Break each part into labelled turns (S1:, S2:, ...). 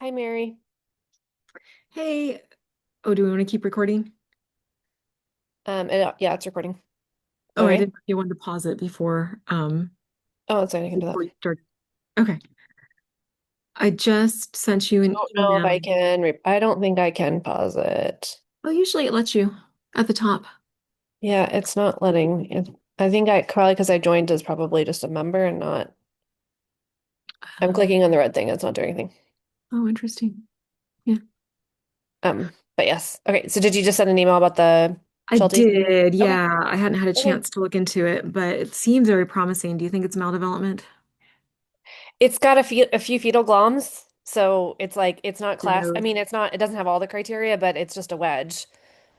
S1: Hi, Mary.
S2: Hey, oh, do we want to keep recording?
S1: Yeah, it's recording.
S2: Oh, I
S1: Okay.
S2: didn't. You wanted to pause it
S1: Oh, it's fine. I can do that.
S2: before you start. Okay. I just sent you
S1: I
S2: an
S1: don't know if I
S2: email.
S1: can. I don't think I can pause it.
S2: Oh, usually it lets you at the top.
S1: Yeah, it's not letting. I think I probably because I joined as probably just a member and not. I'm
S2: Um,
S1: clicking on the red thing. It's not doing anything.
S2: oh, interesting. Yeah,
S1: But yes. Okay. So did you just send an email about the
S2: I
S1: Sheltie?
S2: did.
S1: Okay.
S2: Yeah, I hadn't had a
S1: Okay.
S2: chance to look into it, but it seems very promising. Do you think it's maldevelopment?
S1: It's got a few fetal gloms, so it's like it's not
S2: The
S1: class. I
S2: nose.
S1: mean, it's not. It doesn't have all the criteria, but it's just a wedge.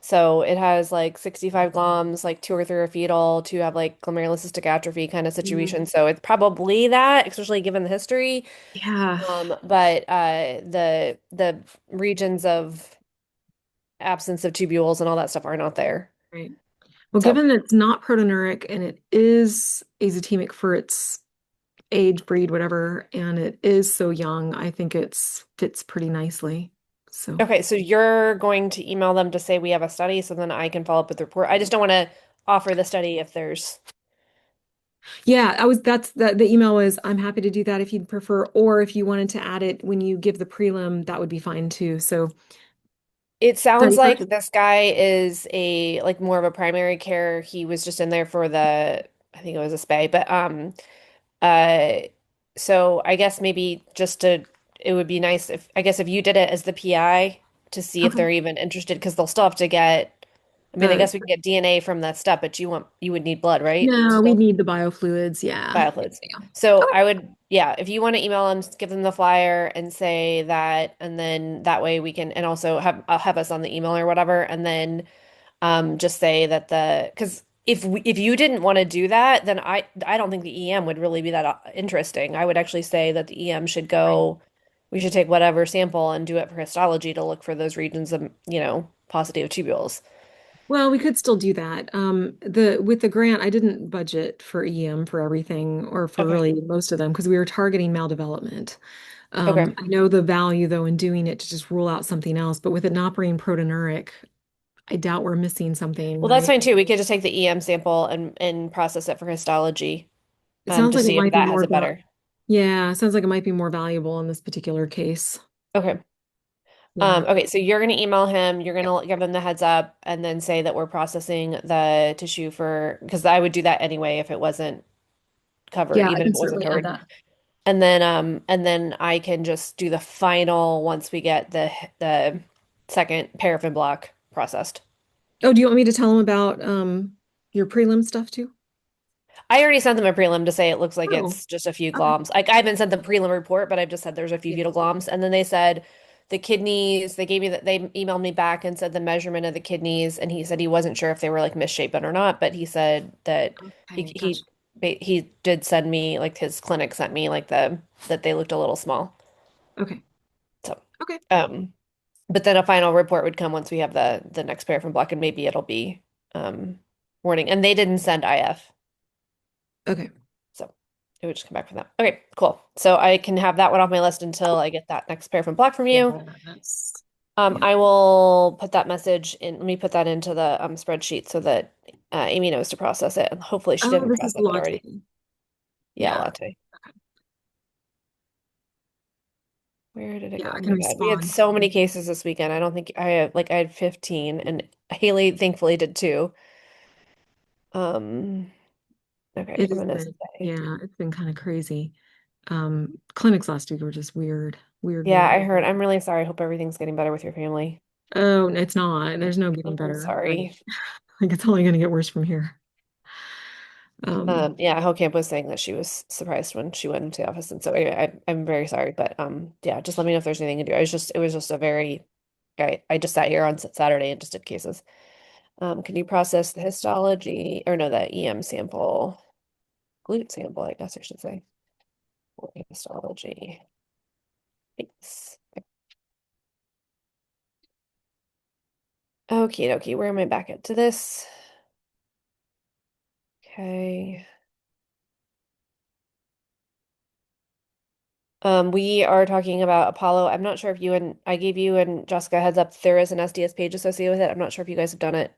S1: So it has like 65 gloms, like two or three are fetal, two have like glomerulocystic atrophy kind of situation.
S2: Mm,
S1: So it's probably that, especially given the history.
S2: yeah,
S1: But the regions of absence of tubules and all that stuff are not there.
S2: right. Well,
S1: So
S2: given that it's not proteinuric and it is azotemic for its age, breed, whatever, and it is so young, I think it's fits pretty nicely. So
S1: okay, so you're going to email them to say we have a study, so then I can follow up with the report. I just don't want to offer the study if there's.
S2: yeah, the email was I'm happy to do that if you'd prefer, or if you wanted to add it when you give the prelim, that would be fine too. So
S1: It sounds
S2: study
S1: like
S2: budget.
S1: this guy is a like more of a primary care. He was just in there for I think it was a spay, but uh so I guess maybe just to it would be nice if I guess if you did it as the PI to see if
S2: Okay.
S1: they're even interested because they'll still have to get I mean I
S2: The
S1: guess we can get DNA from that step, but you would need blood, right?
S2: no, we
S1: Still
S2: need the biofluids. Yeah.
S1: biofluids.
S2: Yeah.
S1: So
S2: Okay.
S1: I would, yeah, if you want to email them, give them the flyer and say that, and then that way we can, and also have us on the email or whatever, and then just say that because if you didn't want to do that, then I don't think the EM would really be that interesting. I would actually say that the EM should
S2: Right.
S1: go, we should take whatever sample and do it for histology to look for those regions of, paucity of tubules.
S2: Well, we could still do that. The with the grant, I didn't budget for EM for everything or for
S1: Okay.
S2: really most of them because we were targeting maldevelopment.
S1: Okay.
S2: I know the value though in doing it to just rule out something else, but with it not being proteinuric, I doubt we're missing something,
S1: Well, that's
S2: right?
S1: fine too. We could just take the EM sample and process it for histology,
S2: It sounds
S1: to
S2: like it
S1: see if
S2: might be
S1: that has
S2: more
S1: it
S2: val
S1: better.
S2: Yeah, it sounds like it might be more valuable in this particular case.
S1: Okay.
S2: Yeah.
S1: Okay, so you're gonna email him, you're gonna give him the heads up, and then say that we're processing the tissue for, because I would do that anyway if it wasn't covered,
S2: Yeah, I
S1: even if
S2: can
S1: it wasn't
S2: certainly add
S1: covered.
S2: that.
S1: And then I can just do the final once we get the second paraffin block processed.
S2: Oh, do you want me to tell them about your prelim stuff too?
S1: I already sent them a prelim to say it looks like
S2: Oh,
S1: it's just a few
S2: okay.
S1: gloms. Like I haven't sent the prelim report, but I've just said there's a few
S2: Yeah.
S1: fetal gloms. And then they said the kidneys, they gave me that they emailed me back and said the measurement of the kidneys, and he said he wasn't sure if they were like misshapen or not, but he said that he
S2: Okay,
S1: he
S2: gotcha.
S1: he did send me like his clinic sent me like that they looked a little small.
S2: Okay.
S1: So
S2: Okay.
S1: um but then a final report would come once we have the next paraffin block and maybe it'll be warning. And they didn't send IF.
S2: Okay.
S1: So it would just come back from that. Okay, cool. So I can have that one off my list until I get that next paraffin block from
S2: Yeah,
S1: you.
S2: that's yeah.
S1: I will put that message in. Let me put that into the spreadsheet so that Amy knows to process it. And hopefully she
S2: Oh,
S1: didn't
S2: this is
S1: process it
S2: latte.
S1: already. Yeah,
S2: Yeah.
S1: latte. Where did it
S2: Yeah,
S1: go?
S2: I
S1: Oh
S2: can
S1: my God. We had
S2: respond.
S1: so many cases this weekend. I don't think I had 15 and Haley thankfully did too. Um, okay,
S2: It
S1: I'm
S2: has
S1: gonna
S2: been,
S1: say.
S2: yeah, it's been kind of crazy. Clinics last week were just weird, weird,
S1: Yeah,
S2: weird.
S1: I heard. I'm really sorry. I hope everything's getting better with your family.
S2: Oh, it's not. There's no getting
S1: I'm
S2: better, right?
S1: sorry.
S2: Like it's only going to get worse from here.
S1: Yeah, Hocamp was saying that she was surprised when she went into the office, and so anyway, I'm very sorry, but yeah, just let me know if there's anything to do. It was just a very, I just sat here on Saturday and just did cases. Can you process the histology or no, the EM sample, glute sample, I guess I should say, for histology. Thanks. Okay, dokie, where am I back at to this? Okay. We are talking about Apollo. I'm not sure if you and I gave you and Jessica a heads up there is an SDS page associated with it. I'm not sure if you guys have done it.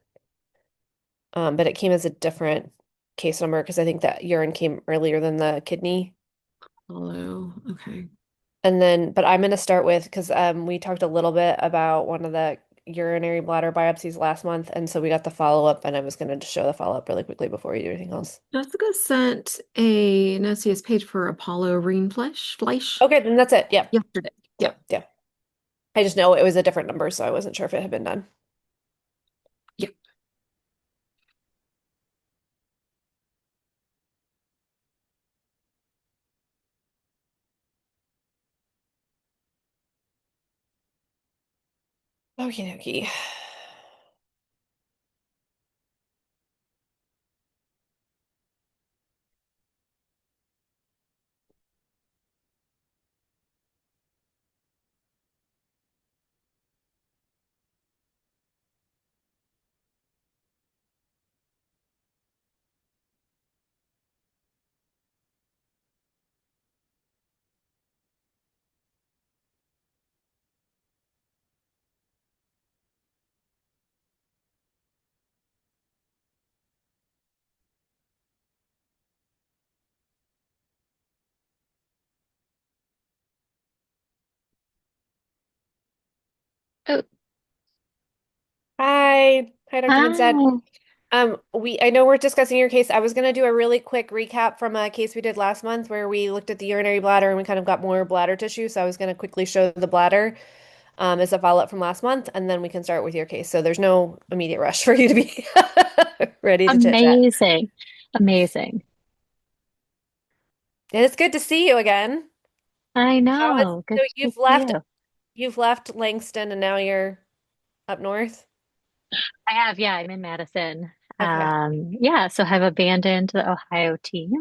S1: But it came as a different case number because I think that urine came earlier than the kidney.
S2: Hello. Okay.
S1: And then, but I'm going to start with because we talked a little bit about one of the urinary bladder biopsies last month, and so we got the follow-up, and I was going to show the follow-up really quickly before we do anything else.
S2: Jessica sent an SCS page for Apollo Fleisch
S1: Okay, then that's it. Yep,
S2: yesterday. Yeah.
S1: yep, yep. I just know it was a different number, so I wasn't sure if it had been done.
S2: Yeah.
S1: Okie dokie.
S2: Oh,
S1: Hi, Dr. Finstead.
S2: hi.
S1: I know we're discussing your case. I was going to do a really quick recap from a case we did last month where we looked at the urinary bladder and we kind of got more bladder tissue. So I was going to quickly show the bladder as a follow-up from last month, and then we can start with your case. So there's no immediate rush for you to be ready to chit chat.
S3: Amazing. Amazing.
S1: And it's good to see you again.
S3: I
S1: How is
S3: know. Good
S1: so
S3: to see you.
S1: you've left Langston and now you're up north?
S3: I have, yeah, I'm in Madison.
S1: Okay.
S3: Yeah, so I've abandoned the Ohio team.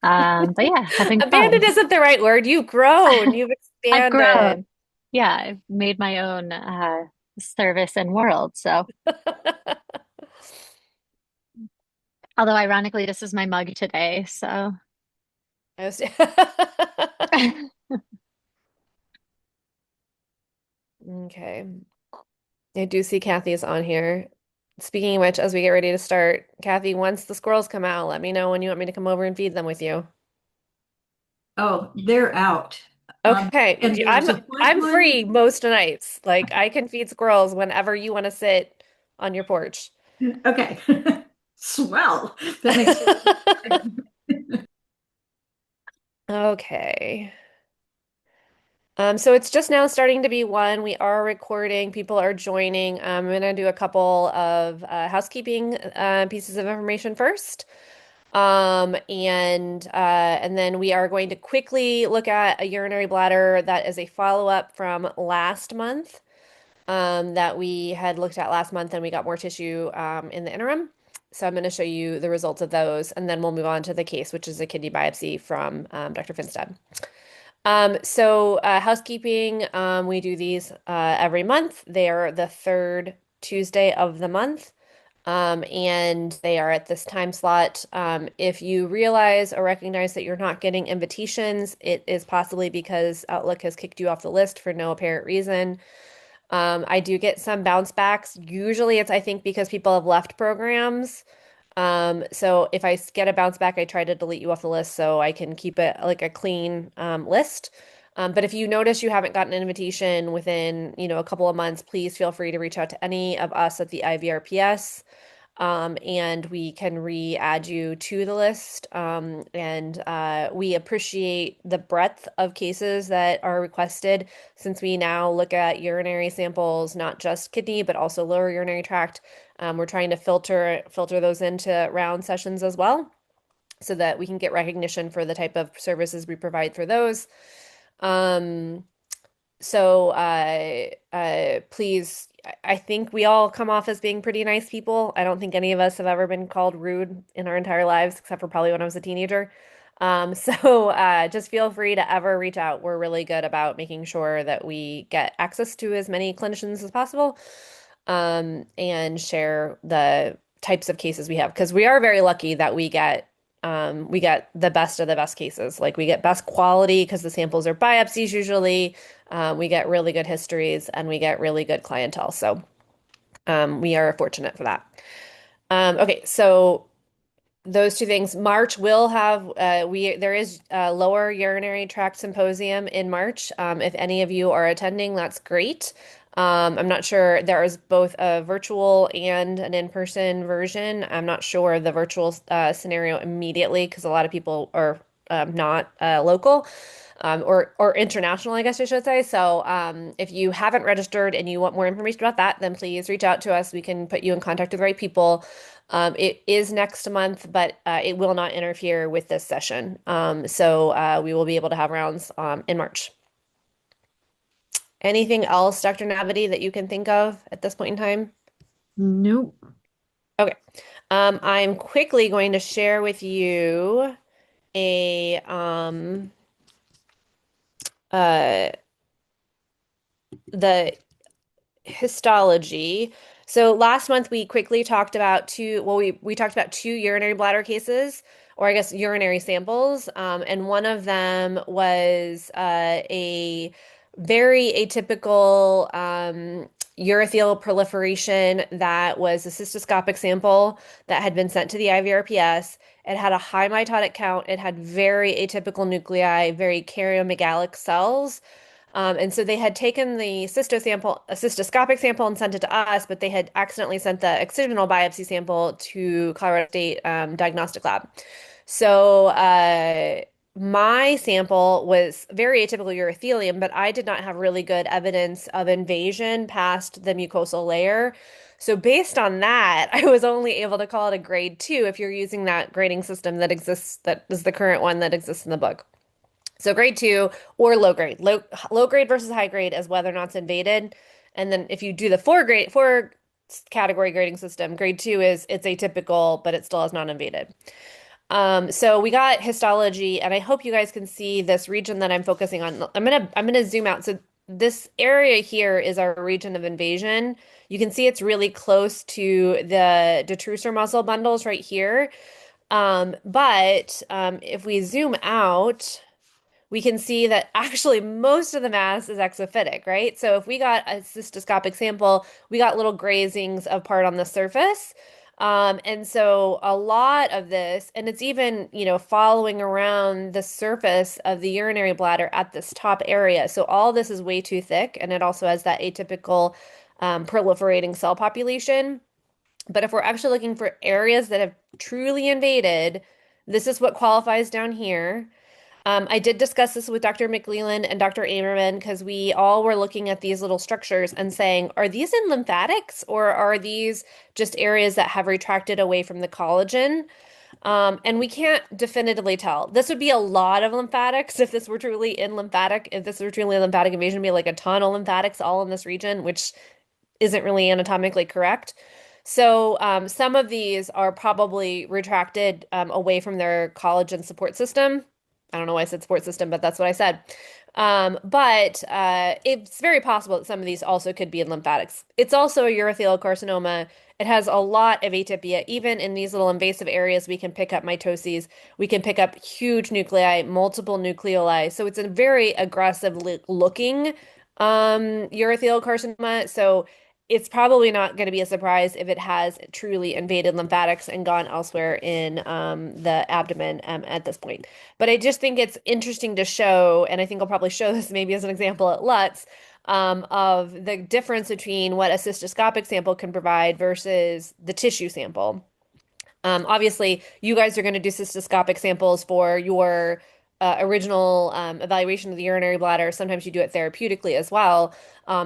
S3: But yeah, having
S1: Abandoned
S3: fun.
S1: isn't the right word. You've grown, you've
S3: I've
S1: expanded.
S3: grown. Yeah, I've made my own service and world. So, although ironically, this is my mug today. So,
S1: I was Okay. I do see Kathy's on here. Speaking of which, as we get ready to start, Kathy, once the squirrels come out, let me know when you want me to come over and feed them with you.
S4: Oh, they're out.
S1: Okay,
S4: And there's a white
S1: I'm
S4: one.
S1: free most nights. Like I can feed squirrels whenever you want to sit on your porch.
S4: Okay. Swell. That makes
S1: Okay. So it's just now starting to be one. We are recording. People are joining. I'm gonna do a couple of housekeeping pieces of information first. And then we are going to quickly look at a urinary bladder that is a follow-up from last month that we had looked at last month, and we got more tissue in the interim. So I'm going to show you the results of those, and then we'll move on to the case, which is a kidney biopsy from Dr. Finstead. Housekeeping, we do these every month. They are the third Tuesday of the month. And they are at this time slot. If you realize or recognize that you're not getting invitations, it is possibly because Outlook has kicked you off the list for no apparent reason. I do get some bounce backs. Usually it's, I think, because people have left programs. So if get a bounce back, I try to delete you off the list so I can keep it like a clean list. But if you notice you haven't gotten an invitation within, a couple of months, please feel free to reach out to any of us at the IVRPS, and we can re-add you to the list. And we appreciate the breadth of cases that are requested since we now look at urinary samples, not just kidney, but also lower urinary tract. We're trying to filter those into round sessions as well, so that we can get recognition for the type of services we provide for those. Um, Please, I think we all come off as being pretty nice people. I don't think any of us have ever been called rude in our entire lives, except for probably when I was a teenager. Just feel free to ever reach out. We're really good about making sure that we get access to as many clinicians as possible, and share the types of cases we have, because we are very lucky that we get we get the best of the best cases. Like we get best quality because the samples are biopsies usually. We get really good histories and we get really good clientele. So we are fortunate for that. Okay, so those two things. March will have there is a lower urinary tract symposium in March. If any of you are attending, that's great. I'm not sure there is both a virtual and an in-person version. I'm not sure the virtual scenario immediately because a lot of people are not local. Or international, I guess I should say. So if you haven't registered and you want more information about that, then please reach out to us. We can put you in contact with the right people. It is next month, but it will not interfere with this session. So we will be able to have rounds in March. Anything else, Dr. Navity, that you can think of at this point in time?
S2: Nope.
S1: Okay. I'm quickly going to share with you a uh, the histology. So last month we quickly talked about we talked about two urinary bladder cases, or I guess urinary samples, and one of them was a very atypical urothelial proliferation that was a cystoscopic sample that had been sent to the IVRPS. It had a high mitotic count. It had very atypical nuclei, very karyomegalic cells. And so they had taken the a cystoscopic sample and sent it to us, but they had accidentally sent the excisional biopsy sample to Colorado State Diagnostic Lab. So my sample was very atypical urothelium, but I did not have really good evidence of invasion past the mucosal layer. So based on that, I was only able to call it a grade 2 if you're using that grading system that is the current one that exists in the book. So grade 2 or low grade. Low grade versus high grade as whether or not it's invaded. And then if you do the four category grading system, grade 2 is it's atypical, but it still has not invaded. So we got histology, and I hope you guys can see this region that I'm focusing on. I'm gonna zoom out. So this area here is our region of invasion. You can see it's really close to the detrusor muscle bundles right here. But if we zoom out, we can see that actually most of the mass is exophytic, right? So if we got a cystoscopic sample, we got little grazings of part on the surface. And so a lot of this, and it's even, following around the surface of the urinary bladder at this top area. So all this is way too thick, and it also has that atypical proliferating cell population. But if we're actually looking for areas that have truly invaded, this is what qualifies down here. I did discuss this with Dr. McLeland and Dr. Amerman because we all were looking at these little structures and saying, are these in lymphatics or are these just areas that have retracted away from the collagen? And we can't definitively tell. This would be a lot of lymphatics if this were truly if this were truly a lymphatic invasion, it'd be like a ton of lymphatics all in this region, which isn't really anatomically correct. So some of these are probably retracted away from their collagen support system. I don't know why I said support system, but that's what I said. But it's very possible that some of these also could be in lymphatics. It's also a urothelial carcinoma. It has a lot of atypia. Even in these little invasive areas, we can pick up mitoses. We can pick up huge nuclei, multiple nucleoli. So it's a very aggressive looking urothelial carcinoma. So it's probably not going to be a surprise if it has truly invaded lymphatics and gone elsewhere in the abdomen at this point. But I just think it's interesting to show, and I think I'll probably show this maybe as an example at LUTS, of the difference between what a cystoscopic sample can provide versus the tissue sample. Obviously, you guys are going to do cystoscopic samples for your original evaluation of the urinary bladder. Sometimes you do it therapeutically as well.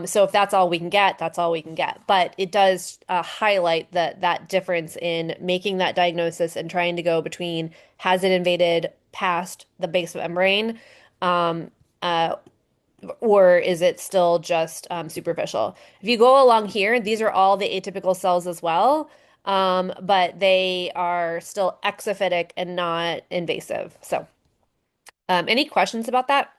S1: So if that's all we can get, that's all we can get. But it does highlight that difference in making that diagnosis and trying to go between has it invaded past the basement membrane, um, uh, or is it still just superficial? If you go along here, these are all the atypical cells as well, but they are still exophytic and not invasive. So, any questions about that?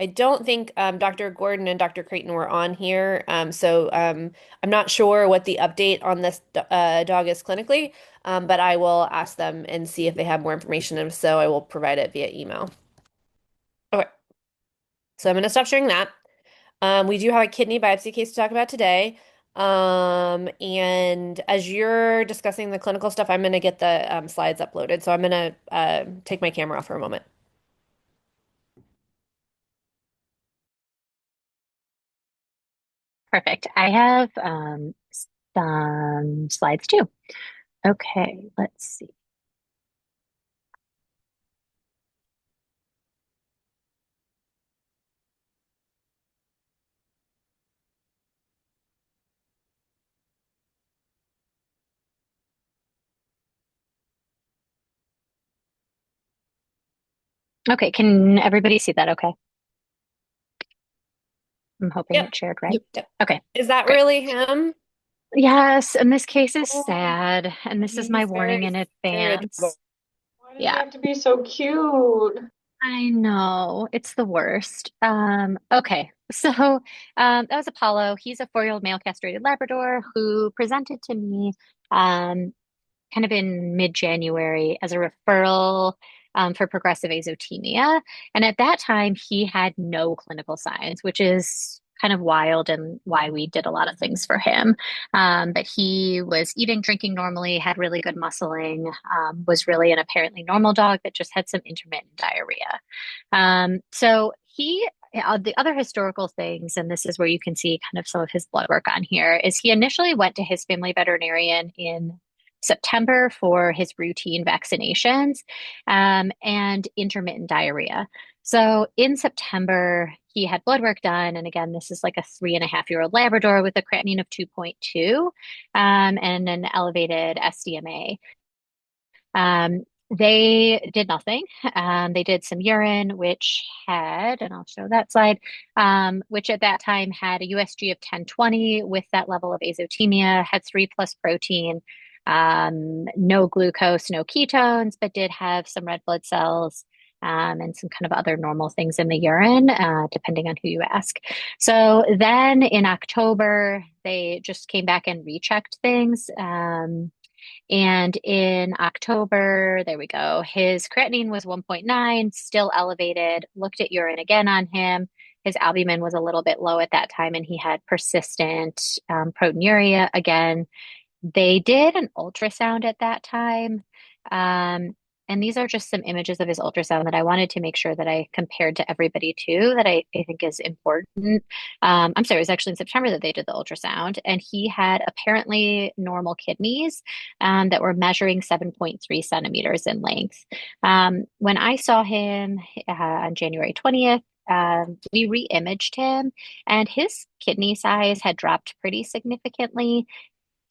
S1: I don't think Dr. Gordon and Dr. Creighton were on here, so I'm not sure what the update on this dog is clinically, but I will ask them and see if they have more information. And if so, I will provide it via email. Okay, so I'm going to stop sharing that. We do have a kidney biopsy case to talk about today. And as you're discussing the clinical stuff, I'm going to get the slides uploaded. So I'm going to take my camera off for a moment.
S3: Perfect. I have some slides too. Okay, let's see. Okay, can everybody see that okay? I'm hoping
S1: Yep.
S3: it's shared, right?
S2: Yep.
S3: Okay,
S1: Is that
S3: great.
S1: really him?
S3: Yes, and this case is
S1: Oh,
S3: sad, and this is my
S1: he's
S3: warning in
S1: very adorable.
S3: advance.
S5: Why does he
S3: Yeah,
S5: have to be so cute?
S3: I know. It's the worst. Okay. So, that was Apollo. He's a 4-year-old male castrated Labrador who presented to me, um, kind of in mid-January as a referral for progressive azotemia. And at that time, he had no clinical signs, which is kind of wild and why we did a lot of things for him. But he was eating, drinking normally, had really good muscling, was really an apparently normal dog that just had some intermittent diarrhea. The other historical things, and this is where you can see kind of some of his blood work on here, is he initially went to his family veterinarian in September for his routine vaccinations and intermittent diarrhea. So in September, he had blood work done. And again, this is like a 3.5-year-old Labrador with a creatinine of 2.2 and an elevated SDMA. They did nothing. They did some urine, which had, and I'll show that slide, which at that time had a USG of 1020 with that level of azotemia, had 3 plus protein, no glucose, no ketones, but did have some red blood cells. And some kind of other normal things in the urine, depending on who you ask. So then in October, they just came back and rechecked things. And in October, there we go, his creatinine was 1.9, still elevated. Looked at urine again on him. His albumin was a little bit low at that time, and he had persistent proteinuria again. They did an ultrasound at that time. And these are just some images of his ultrasound that I wanted to make sure that I compared to everybody too, that I think is important. I'm sorry, it was actually in September that they did the ultrasound, and he had apparently normal kidneys that were measuring 7.3 centimeters in length. When I saw him on January 20th, we re-imaged him, and his kidney size had dropped pretty significantly.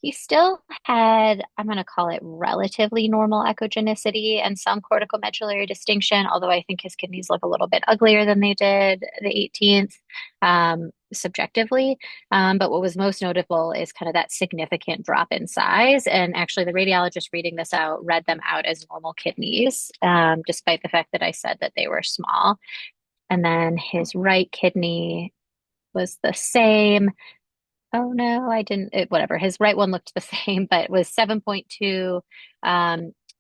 S3: He still had, I'm going to call it relatively normal echogenicity and some cortical medullary distinction, although I think his kidneys look a little bit uglier than they did the 18th, subjectively. But what was most notable is kind of that significant drop in size. And actually, the radiologist reading this out read them out as normal kidneys, despite the fact that I said that they were small. And then his right kidney was the same. Oh no, I didn't. Whatever. His right one looked the same, but was 7.2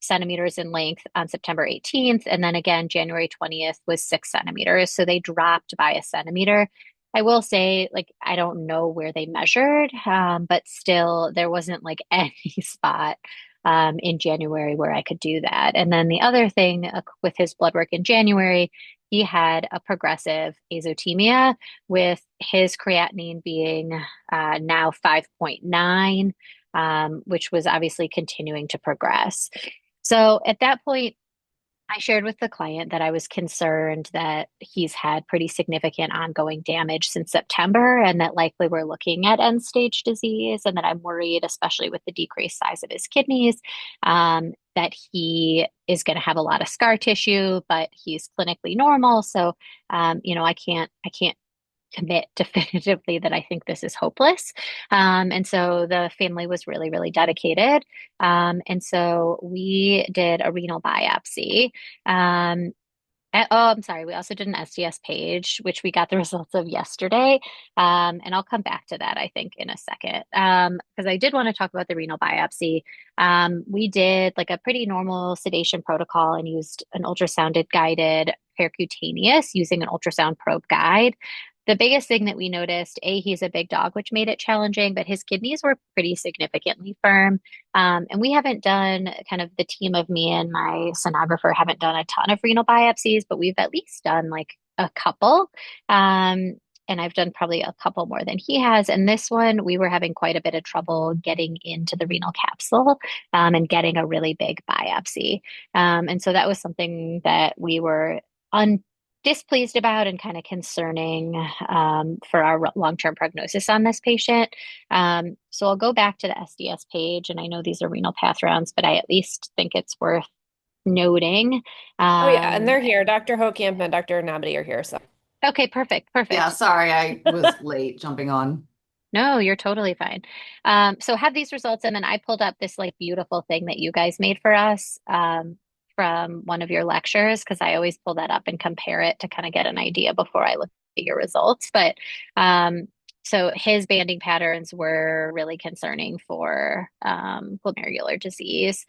S3: centimeters in length on September 18th. And then again, January 20th was 6 centimeters. So they dropped by a centimeter. I will say, like, I don't know where they measured, but still, there wasn't like any spot in January where I could do that. And then the other thing with his blood work in January, he had a progressive azotemia with his creatinine being now 5.9, which was obviously continuing to progress. So at that point, I shared with the client that I was concerned that he's had pretty significant ongoing damage since September, and that likely we're looking at end stage disease, and that I'm worried, especially with the decreased size of his kidneys, that he is going to have a lot of scar tissue, but he's clinically normal. So, I can't commit definitively that I think this is hopeless. And so the family was really, really dedicated. And so we did a renal biopsy. Oh, I'm sorry. We also did an SDS page, which we got the results of yesterday. And I'll come back to that, I think, in a second. Because I did want to talk about the renal biopsy. We did like a pretty normal sedation protocol and used an ultrasounded guided percutaneous using an ultrasound probe guide. The biggest thing that we noticed, he's a big dog, which made it challenging, but his kidneys were pretty significantly firm. And we haven't done kind of the team of me and my sonographer haven't done a ton of renal biopsies, but we've at least done like a couple. And I've done probably a couple more than he has. And this one, we were having quite a bit of trouble getting into the renal capsule and getting a really big biopsy. And so that was something that we were displeased about and kind of concerning for our long-term prognosis on this patient. So I'll go back to the SDS page, and I know these are renal path rounds, but I at least think it's worth noting.
S1: Oh yeah, and
S3: Um,
S1: they're here. Dr. Hokamp and Dr. Nabedy are here. So
S3: okay, perfect,
S6: Yeah,
S3: perfect.
S6: sorry, I was late jumping on.
S3: No, you're totally fine. So have these results, and then I pulled up this like beautiful thing that you guys made for us from one of your lectures because I always pull that up and compare it to kind of get an idea before I look at your results. But so his banding patterns were really concerning for glomerular disease,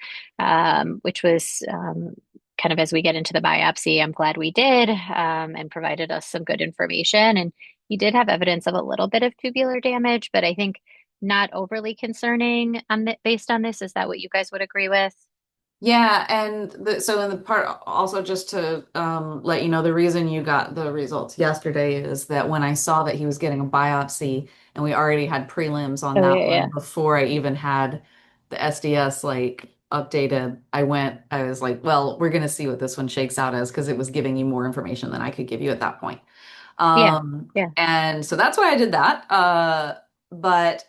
S3: which was kind of as we get into the biopsy, I'm glad we did and provided us some good information. And he did have evidence of a little bit of tubular damage, but I think not overly concerning on based on this. Is that what you guys would agree with?
S6: Yeah, and so in the part also just to let you know the reason you got the results yesterday is that when I saw that he was getting a biopsy and we already had prelims on
S3: Oh,
S6: that
S3: yeah,
S6: one
S3: yeah.
S6: before I even had the SDS like updated, I was like, well, we're gonna see what this one shakes out as because it was giving you more information than I could give you at that point.
S3: Yeah, yeah.
S6: And so that's why I did that. But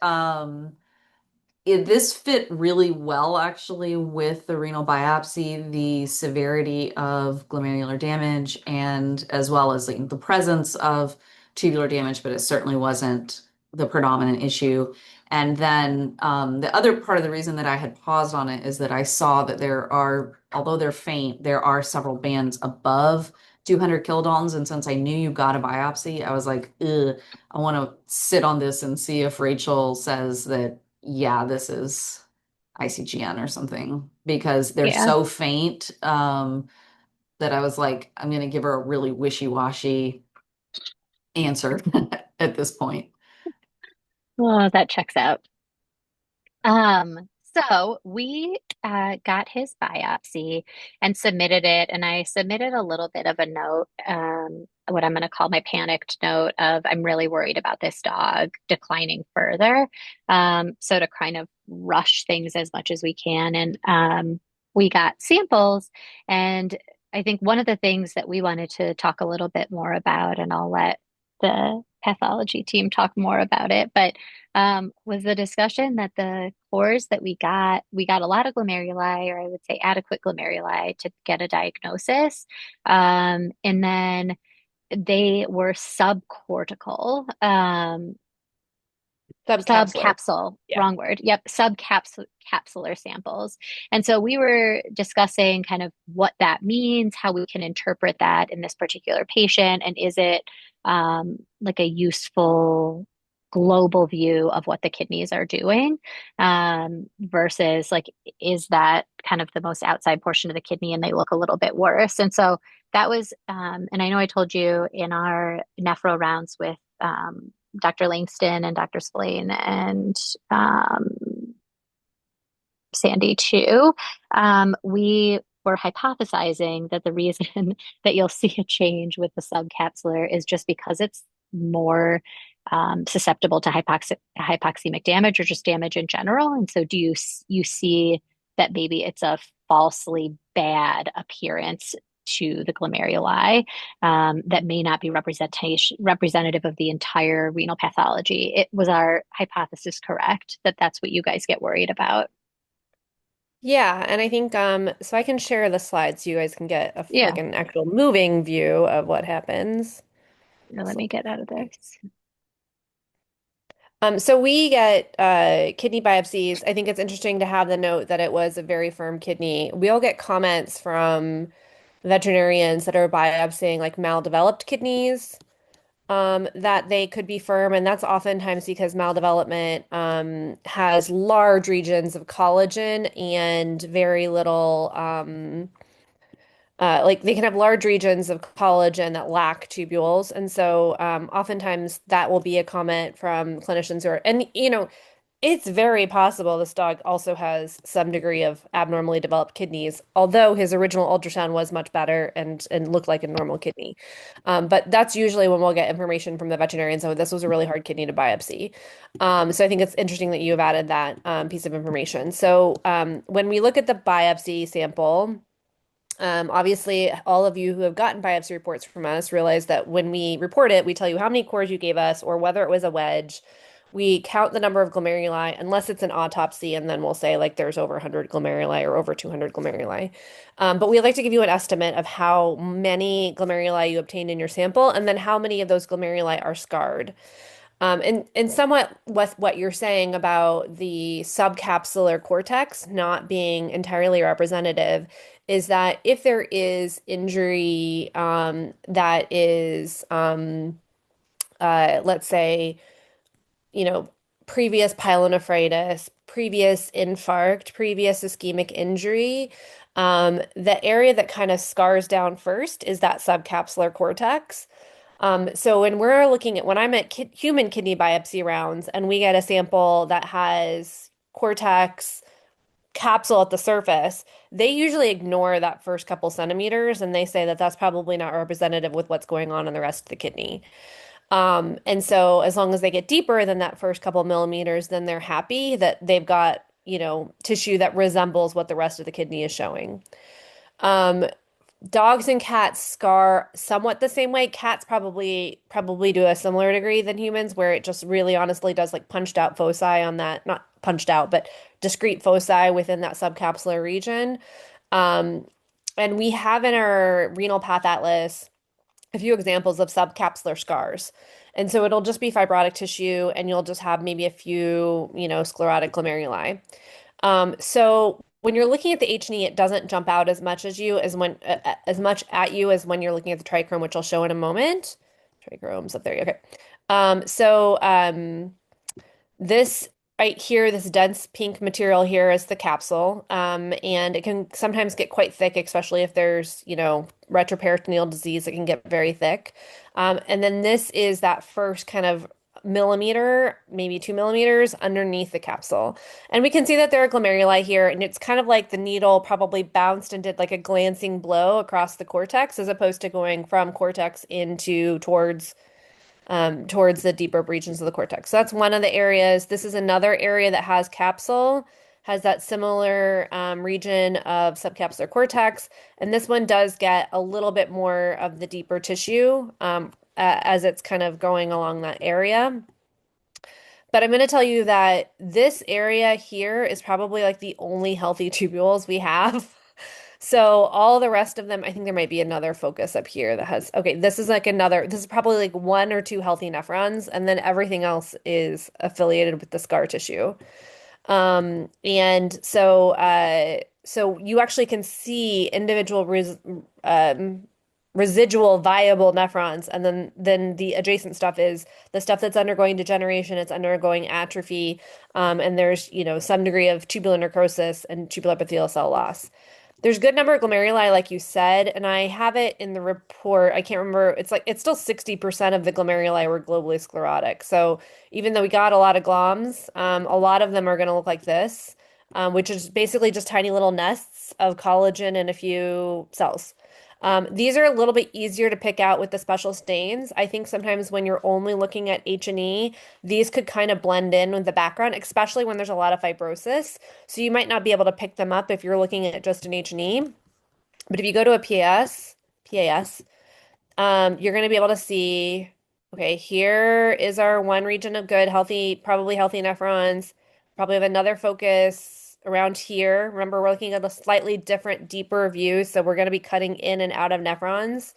S6: this fit really well actually with the renal biopsy, the severity of glomerular damage, and as well as like, the presence of tubular damage, but it certainly wasn't the predominant issue. And then the other part of the reason that I had paused on it is that I saw that there are, although they're faint, there are several bands above 200 kilodaltons. And since I knew you got a biopsy, I was like, ugh, I want to sit on this and see if Rachel says that yeah, this is ICGN or something because they're
S3: Yeah.
S6: so faint that I was like, I'm going to give her a really wishy-washy answer at this point.
S3: Oh, that checks out. So we got his biopsy and submitted it, and I submitted a little bit of a note, what I'm going to call my panicked note of I'm really worried about this dog declining further. So to kind of rush things as much as we can, and we got samples, and I think one of the things that we wanted to talk a little bit more about, and I'll let the pathology team talk more about it, but was the discussion that the cores that we got a lot of glomeruli, or I would say adequate glomeruli to get a diagnosis. And then they were subcortical,
S1: subcapsular.
S3: subcapsule,
S1: Yeah.
S3: wrong word. Yep, subcapsular samples. And so we were discussing kind of what that means, how we can interpret that in this particular patient, and is it like a useful global view of what the kidneys are doing versus like, is that kind of the most outside portion of the kidney and they look a little bit worse? And so that was, and I know I told you in our nephro rounds with Dr. Langston and Dr. Spillane and um, Sandy too, we were hypothesizing that the reason that you'll see a change with the subcapsular is just because it's more susceptible to hypoxemic damage or just damage in general. And so, you see that maybe it's a falsely bad appearance to the glomeruli that may not be representative of the entire renal pathology? It was our hypothesis correct that that's what you guys get worried about?
S1: Yeah, and I think so I can share the slides so you guys can get like
S3: Yeah.
S1: an actual moving view of what happens.
S3: Now let
S1: So,
S3: me get out of this.
S1: so we get kidney biopsies. I think it's interesting to have the note that it was a very firm kidney. We all get comments from veterinarians that are biopsying like maldeveloped kidneys, that they could be firm, and that's oftentimes because maldevelopment has large regions of collagen and very little like they can have large regions of collagen that lack tubules. And so oftentimes that will be a comment from clinicians who are, and it's very possible this dog also has some degree of abnormally developed kidneys, although his original ultrasound was much better and looked like a normal kidney. But that's usually when we'll get information from the veterinarian. So this was a really hard kidney to biopsy. So I think it's interesting that you have added that piece of information. So when we look at the biopsy sample, obviously, all of you who have gotten biopsy reports from us realize that when we report it, we tell you how many cores you gave us or whether it was a wedge. We count the number of glomeruli, unless it's an autopsy, and then we'll say like there's over 100 glomeruli or over 200 glomeruli. But we'd like to give you an estimate of how many glomeruli you obtained in your sample, and then how many of those glomeruli are scarred. And somewhat with what you're saying about the subcapsular cortex not being entirely representative is that if there is injury that is, let's say, you know, previous pyelonephritis, previous infarct, previous ischemic injury, the area that kind of scars down first is that subcapsular cortex. So when I'm at human kidney biopsy rounds and we get a sample that has cortex capsule at the surface, they usually ignore that first couple centimeters and they say that that's probably not representative with what's going on in the rest of the kidney. And so as long as they get deeper than that first couple millimeters, then they're happy that they've got, tissue that resembles what the rest of the kidney is showing. Um, Dogs and cats scar somewhat the same way. Cats probably do a similar degree than humans, where it just really honestly does like punched out foci on that, not punched out, but discrete foci within that subcapsular region. Um, and we have in our renal path atlas a few examples of subcapsular scars. And so it'll just be fibrotic tissue, and you'll just have maybe a few, sclerotic glomeruli. So when you're looking at the H&E, it doesn't jump out as much as much at you as when you're looking at the trichrome, which I'll show in a moment. Trichrome's up there. Okay. This right here, this dense pink material here is the capsule, and it can sometimes get quite thick, especially if there's, retroperitoneal disease. It can get very thick. And then this is that first kind of millimeter, maybe 2 millimeters underneath the capsule. And we can see that there are glomeruli here, and it's kind of like the needle probably bounced and did like a glancing blow across the cortex as opposed to going from cortex into towards the deeper regions of the cortex. So that's one of the areas. This is another area that has capsule, has that similar region of subcapsular cortex. And this one does get a little bit more of the deeper tissue as it's kind of going along that area. But I'm going to tell you that this area here is probably like the only healthy tubules we have. So all the rest of them, I think there might be another focus up here that has, okay, this is probably like one or two healthy nephrons, and then everything else is affiliated with the scar tissue. So you actually can see individual residual viable nephrons, and then the adjacent stuff is the stuff that's undergoing degeneration, it's undergoing atrophy, and there's, some degree of tubular necrosis and tubular epithelial cell loss. There's a good number of glomeruli, like you said, and I have it in the report. I can't remember. It's still 60% of the glomeruli were globally sclerotic. So even though we got a lot of gloms, a lot of them are going to look like this, which is basically just tiny little nests of collagen and a few cells. These are a little bit easier to pick out with the special stains. I think sometimes when you're only looking at H&E, these could kind of blend in with the background, especially when there's a lot of fibrosis. So you might not be able to pick them up if you're looking at just an H&E. But if you go to a PAS, you're going to be able to see, okay, here is our one region of good, healthy, probably healthy nephrons. Probably have another focus around here. Remember, we're looking at a slightly different, deeper view, so we're going to be cutting in and out of nephrons.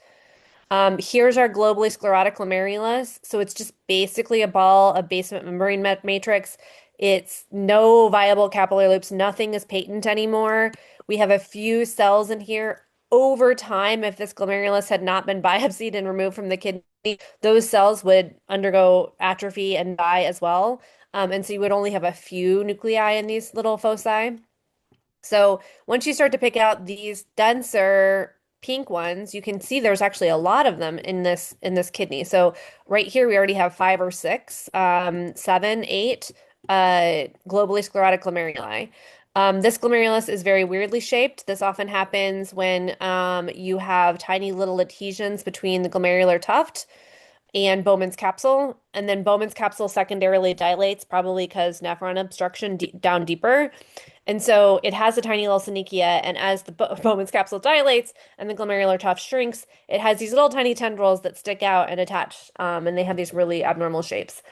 S1: Here's our globally sclerotic glomerulus. So it's just basically a ball of basement membrane matrix. It's no viable capillary loops. Nothing is patent anymore. We have a few cells in here. over time, if this glomerulus had not been biopsied and removed from the kidney, those cells would undergo atrophy and die as well. And so you would only have a few nuclei in these little foci. So once you start to pick out these denser pink ones, you can see there's actually a lot of them in this kidney. So right here we already have 5 or 6, 7, 8 globally sclerotic glomeruli. This glomerulus is very weirdly shaped. This often happens when you have tiny little adhesions between the glomerular tuft and Bowman's capsule. And then Bowman's capsule secondarily dilates, probably because nephron obstruction down deeper. And so it has a tiny little synechia, and as the Bowman's capsule dilates and the glomerular tuft shrinks, it has these little tiny tendrils that stick out and attach, and they have these really abnormal shapes.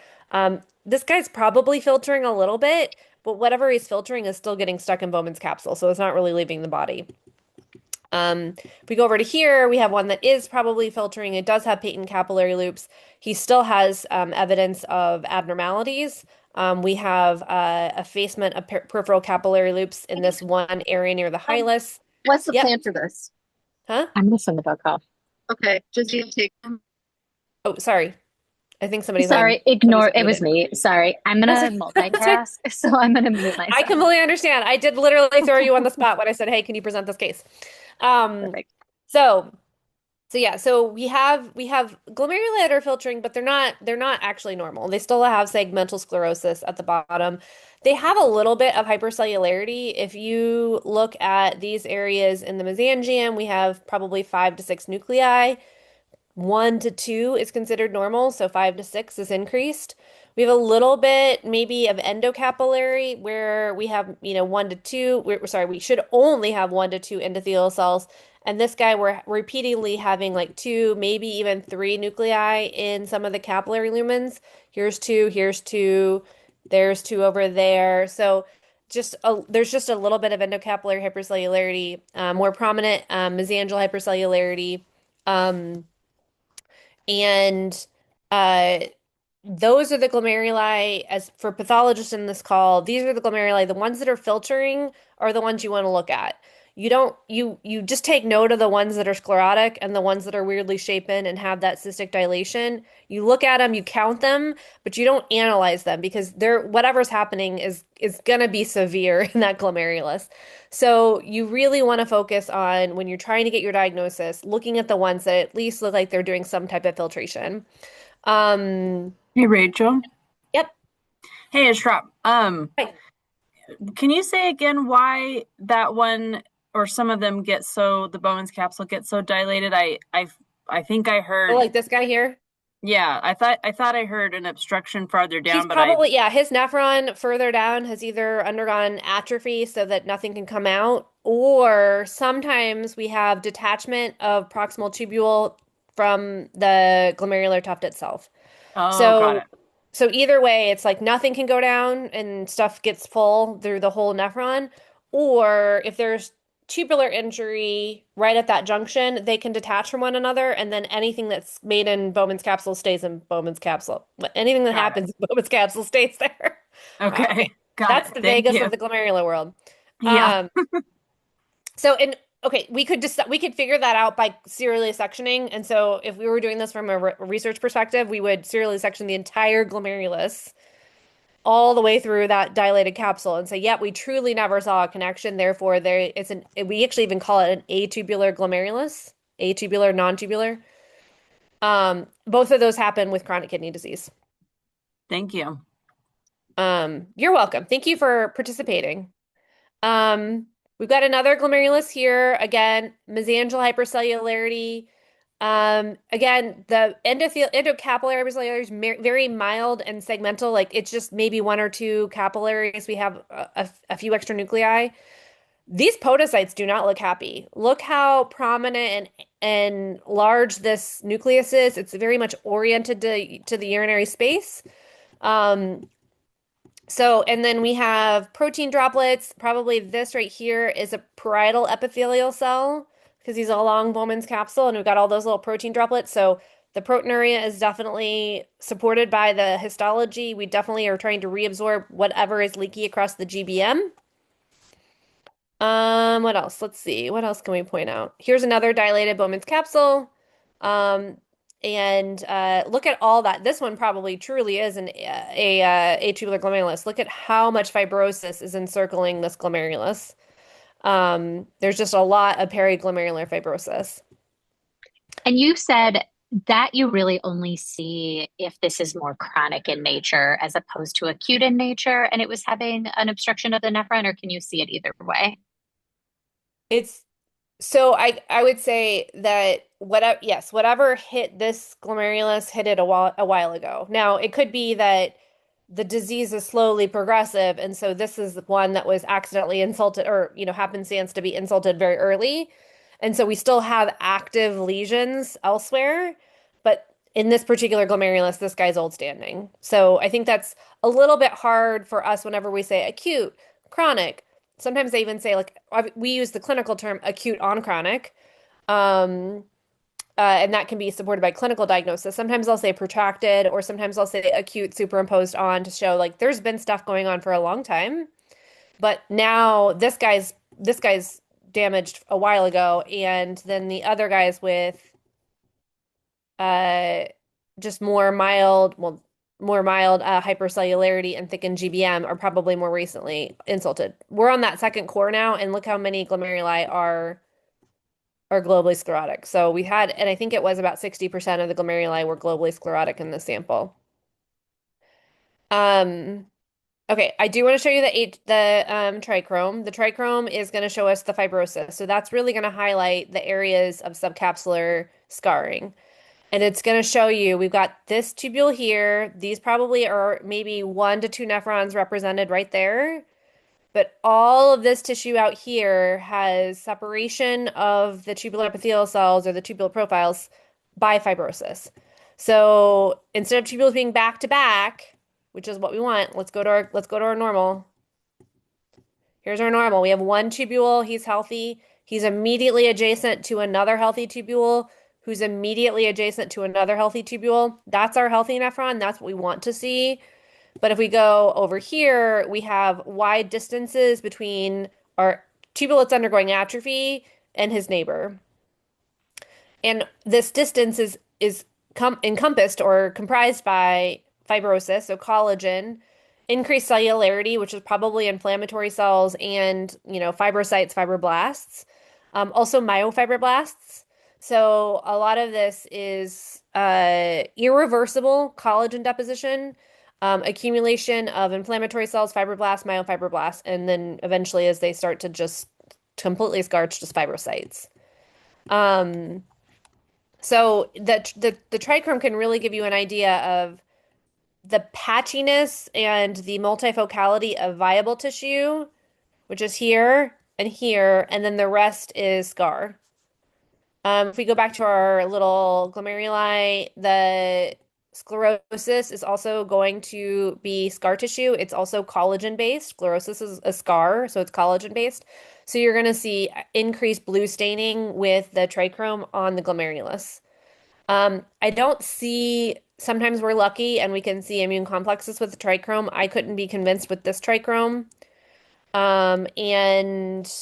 S1: This guy's probably filtering a little bit, but whatever he's filtering is still getting stuck in Bowman's capsule, so it's not really leaving the body. If we go over to here, we have one that is probably filtering. It does have patent capillary loops. He still has evidence of abnormalities. We have effacement of peripheral capillary loops in this one area near the hilus.
S5: What's the
S1: Yep.
S5: plan for this?
S1: Huh?
S3: I'm gonna send the book off.
S5: Okay, just you take them.
S1: Oh, sorry. I think somebody's
S3: Sorry,
S1: on.
S3: ignore.
S1: Somebody's
S3: It was
S1: muted.
S3: me. Sorry, I'm gonna multitask, so I'm gonna mute myself.
S1: I completely understand. I did literally throw you on the spot when I said, "Hey, can you present this case?"
S3: Perfect.
S1: So yeah, so we have glomeruli that are filtering, but they're not actually normal. They still have segmental sclerosis at the bottom. They have a little bit of hypercellularity. If you look at these areas in the mesangium, we have probably 5 to 6 nuclei. 1 to 2 is considered normal, so 5 to 6 is increased. We have a little bit maybe of endocapillary where we have, 1 to 2. We should only have 1 to 2 endothelial cells. And this guy, we're repeatedly having like 2, maybe even 3 nuclei in some of the capillary lumens. Here's 2, here's 2, there's 2 over there. So there's just a little bit of endocapillary hypercellularity, more prominent mesangial hypercellularity. And uh, those are the glomeruli, as for pathologists in this call, these are the glomeruli. The ones that are filtering are the ones you want to look at. You just take note of the ones that are sclerotic and the ones that are weirdly shapen and have that cystic dilation. You look at them, you count them, but you don't analyze them because whatever's happening is gonna be severe in that glomerulus. So you really want to focus on when you're trying to get your diagnosis, looking at the ones that at least look like they're doing some type of filtration.
S7: Hey Rachel.
S1: Yep.
S7: Hey Ashraf.
S1: Hi.
S7: Can you say again why that one or some of them the Bowman's capsule gets so dilated? I think I heard.
S1: Oh, like this guy here?
S7: Yeah, I thought I heard an obstruction farther down,
S1: He's
S7: but
S1: probably, yeah, his nephron further down has either undergone atrophy so that nothing can come out, or sometimes we have detachment of proximal tubule from the glomerular tuft itself.
S7: got
S1: So
S7: it.
S1: so either way, it's like nothing can go down and stuff gets full through the whole nephron, or if there's tubular injury right at that junction, they can detach from one another, and then anything that's made in Bowman's capsule stays in Bowman's capsule. Anything that
S7: Got it.
S1: happens in Bowman's capsule stays there.
S7: Okay, got
S1: That's
S7: it.
S1: the
S7: Thank
S1: Vegas
S7: you.
S1: of the glomerular world.
S7: Yeah.
S1: Okay, we could figure that out by serially sectioning. And so if we were doing this from a research perspective, we would serially section the entire glomerulus all the way through that dilated capsule and say, yeah, we truly never saw a connection. Therefore, we actually even call it an atubular glomerulus, atubular, non-tubular. Both of those happen with chronic kidney disease.
S7: Thank you.
S1: You're welcome. Thank you for participating. We've got another glomerulus here. Again, mesangial hypercellularity. Again, the endocapillary hypercellularity is very mild and segmental. Like it's just maybe 1 or 2 capillaries. We have a few extra nuclei. These podocytes do not look happy. Look how prominent and large this nucleus is. It's very much oriented to the urinary space. And then we have protein droplets. Probably this right here is a parietal epithelial cell because he's along Bowman's capsule and we've got all those little protein droplets. So the proteinuria is definitely supported by the histology. We definitely are trying to reabsorb whatever is leaky across the GBM. What else? Let's see. What else can we point out? Here's another dilated Bowman's capsule. Um, and look at all that. This one probably truly is a tubular glomerulus. Look at how much fibrosis is encircling this glomerulus. There's just a lot of periglomerular fibrosis.
S3: And you said that you really only see if this is more chronic in nature as opposed to acute in nature, and it was having an obstruction of the nephron, or can you see it either way?
S1: It's So I would say that whatever hit this glomerulus hit it a while ago. Now, it could be that the disease is slowly progressive, and so this is the one that was accidentally insulted or, happenstance to be insulted very early. And so we still have active lesions elsewhere, but in this particular glomerulus, this guy's old standing. So I think that's a little bit hard for us whenever we say acute, chronic. Sometimes they even say like we use the clinical term acute on chronic, um, and that can be supported by clinical diagnosis. Sometimes I'll say protracted, or sometimes I'll say acute superimposed on to show like there's been stuff going on for a long time, but now this guy's damaged a while ago, and then the other guys with uh, just more mild hypercellularity and thickened GBM are probably more recently insulted. We're on that second core now, and look how many glomeruli are globally sclerotic. So we had, and I think it was about 60% of the glomeruli were globally sclerotic in the sample. Um, okay, I do want to show you the trichrome. The trichrome is going to show us the fibrosis. So that's really going to highlight the areas of subcapsular scarring. And it's going to show you we've got this tubule here. These probably are maybe 1 to 2 nephrons represented right there. But all of this tissue out here has separation of the tubular epithelial cells or the tubular profiles by fibrosis. So instead of tubules being back to back, which is what we want, let's go to our normal. Here's our normal. We have one tubule, he's healthy. He's immediately adjacent to another healthy tubule, who's immediately adjacent to another healthy tubule. That's our healthy nephron. That's what we want to see. But if we go over here, we have wide distances between our tubule that's undergoing atrophy and his neighbor. And this distance is encompassed or comprised by fibrosis, so collagen, increased cellularity, which is probably inflammatory cells, and fibrocytes, fibroblasts, also myofibroblasts. So a lot of this is irreversible collagen deposition, accumulation of inflammatory cells, fibroblasts, myofibroblasts, and then eventually, as they start to just completely scar, it's just fibrocytes. So the trichrome can really give you an idea of the patchiness and the multifocality of viable tissue, which is here, and then the rest is scar. If we go back to our little glomeruli, the sclerosis is also going to be scar tissue. It's also collagen based. Sclerosis is a scar, so it's collagen based. So you're going to see increased blue staining with the trichrome on the glomerulus. I don't see, sometimes we're lucky and we can see immune complexes with the trichrome. I couldn't be convinced with this trichrome. And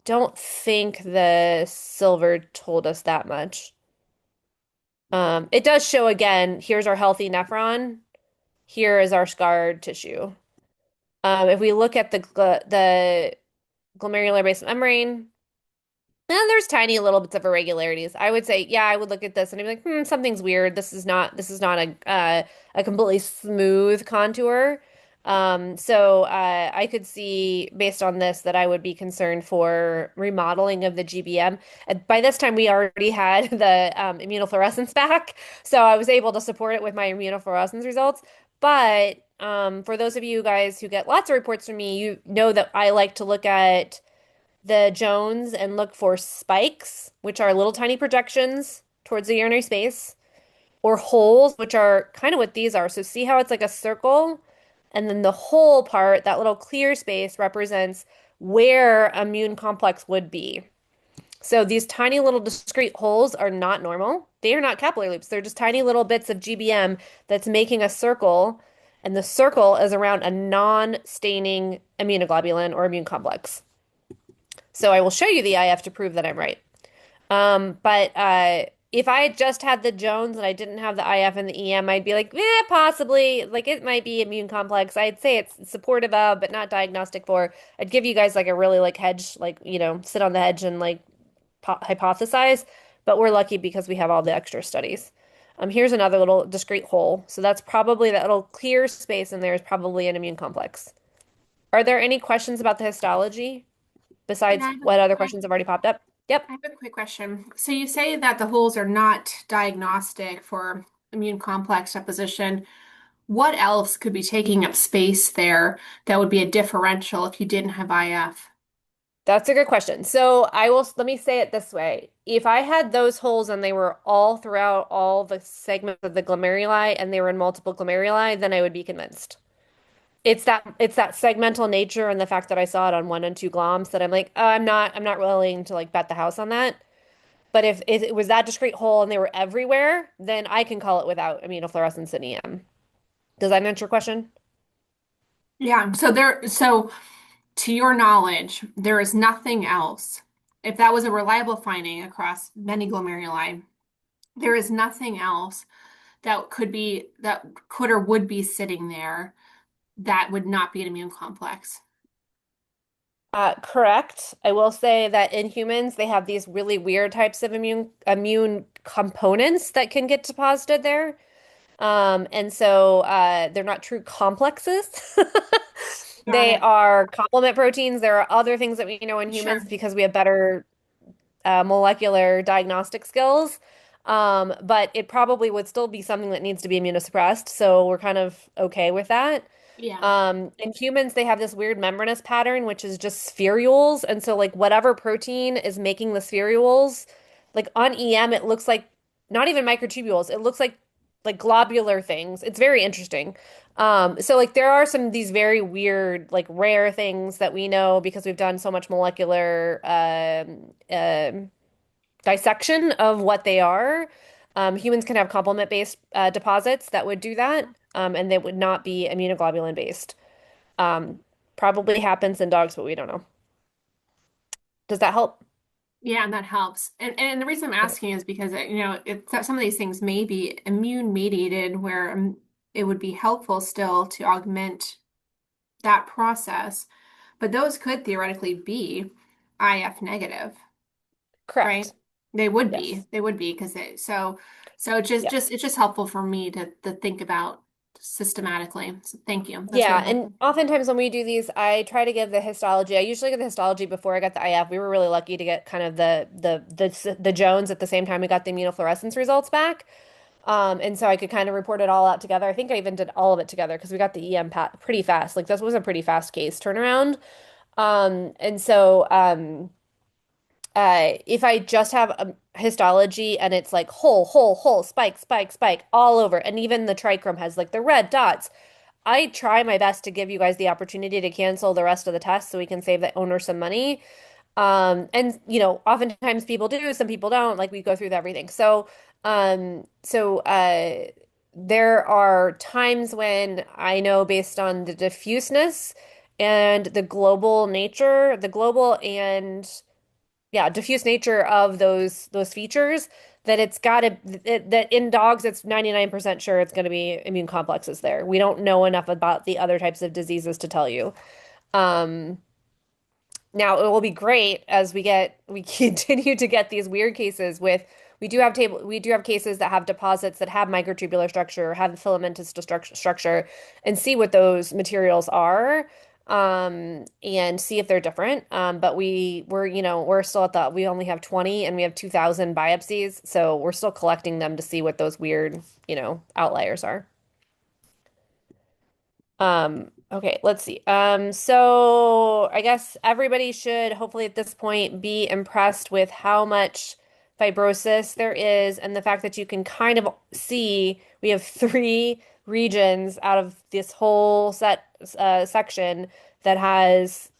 S1: don't think the silver told us that much. It does show again, here's our healthy nephron. Here is our scarred tissue. If we look at the glomerular basement membrane, and there's tiny little bits of irregularities. I would say, yeah, I would look at this and I'd be like, something's weird. This is not a completely smooth contour. So I could see based on this that I would be concerned for remodeling of the GBM. And by this time, we already had the immunofluorescence back, so I was able to support it with my immunofluorescence results. But for those of you guys who get lots of reports from me, you know that I like to look at the Jones and look for spikes, which are little tiny projections towards the urinary space, or holes, which are kind of what these are. So see how it's like a circle, and then the whole part, that little clear space, represents where a immune complex would be. So these tiny little discrete holes are not normal. They are not capillary loops. They're just tiny little bits of GBM that's making a circle, and the circle is around a non-staining immunoglobulin or immune complex. So I will show you the IF to prove that I'm right. But if I had just had the Jones and I didn't have the IF and the EM, I'd be like, possibly, like it might be immune complex. I'd say it's supportive of, but not diagnostic for. I'd give you guys like a really like hedge, like, sit on the hedge and like hypothesize. But we're lucky because we have all the extra studies. Here's another little discrete hole. So that's probably that little clear space in there is probably an immune complex. Are there any questions about the histology
S8: Yeah,
S1: besides what other questions have already popped up? Yep.
S8: I have a quick question. So you say that the holes are not diagnostic for immune complex deposition. What else could be taking up space there that would be a differential if you didn't have IF?
S1: That's a good question. So let me say it this way. If I had those holes and they were all throughout all the segments of the glomeruli and they were in multiple glomeruli, then I would be convinced. It's that segmental nature and the fact that I saw it on one and two gloms that I'm like, oh, I'm not willing to like bet the house on that. But if it was that discrete hole and they were everywhere, then I can call it without immunofluorescence and EM. Does that answer your question?
S8: Yeah, so to your knowledge, there is nothing else. If that was a reliable finding across many glomeruli, there is nothing else that could or would be sitting there that would not be an immune complex.
S1: Correct. I will say that in humans, they have these really weird types of immune components that can get deposited there. And so they're not true complexes.
S8: Got
S1: They
S8: it.
S1: are complement proteins. There are other things that we know in
S8: Sure.
S1: humans because we have better molecular diagnostic skills. But it probably would still be something that needs to be immunosuppressed. So we're kind of okay with that.
S8: Yeah.
S1: In humans, they have this weird membranous pattern, which is just spherules. And so, like, whatever protein is making the spherules, like on EM, it looks like not even microtubules. It looks like globular things. It's very interesting. So like there are some of these very weird, like rare things that we know because we've done so much molecular dissection of what they are. Humans can have complement-based deposits that would do that, and they would not be immunoglobulin based. Um, Probably happens in dogs, but we don't know. Does that help?
S8: Yeah, and that helps. And the reason I'm
S1: Okay.
S8: asking is because some of these things may be immune mediated, where it would be helpful still to augment that process, but those could theoretically be IF negative, right?
S1: Correct.
S8: They would be.
S1: Yes.
S8: They would be because so
S1: Yep.
S8: it's just helpful for me to think about systematically. So thank you. That's
S1: Yeah,
S8: really
S1: and
S8: helpful.
S1: oftentimes when we do these, I try to give the histology. I usually get the histology before I got the IF. We were really lucky to get kind of the Jones at the same time we got the immunofluorescence results back. And so I could kind of report it all out together. I think I even did all of it together because we got the EM pat pretty fast. Like this was a pretty fast case turnaround. And so if I just have a histology and it's like hole, spike, spike, spike all over, and even the trichrome has like the red dots, I try my best to give you guys the opportunity to cancel the rest of the tests so we can save the owner some money. And oftentimes people do, some people don't. Like we go through everything. So there are times when I know based on the diffuseness and the global nature, the global and yeah, diffuse nature of those features that it's got to that in dogs it's 99% sure it's going to be immune complexes there. We don't know enough about the other types of diseases to tell you. Um, Now it will be great as we continue to get these weird cases with we do have cases that have deposits that have microtubular structure, have filamentous structure, and see what those materials are, and see if they're different. But we're still at we only have 20 and we have 2,000 biopsies, so we're still collecting them to see what those weird, outliers are. Okay, let's see. So I guess everybody should hopefully at this point be impressed with how much fibrosis there is and the fact that you can kind of see we have three regions out of this whole section that has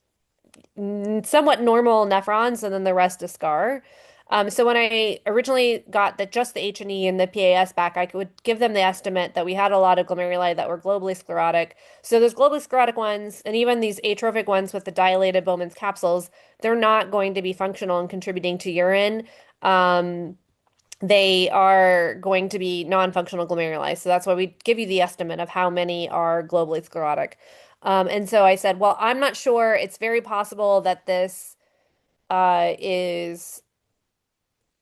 S1: somewhat normal nephrons and then the rest is scar. So when I originally got just the H&E and the PAS back, I would give them the estimate that we had a lot of glomeruli that were globally sclerotic. So those globally sclerotic ones, and even these atrophic ones with the dilated Bowman's capsules, they're not going to be functional and contributing to urine. Um, they are going to be non-functional glomeruli. So that's why we give you the estimate of how many are globally sclerotic. And so I said, well, I'm not sure. It's very possible that this is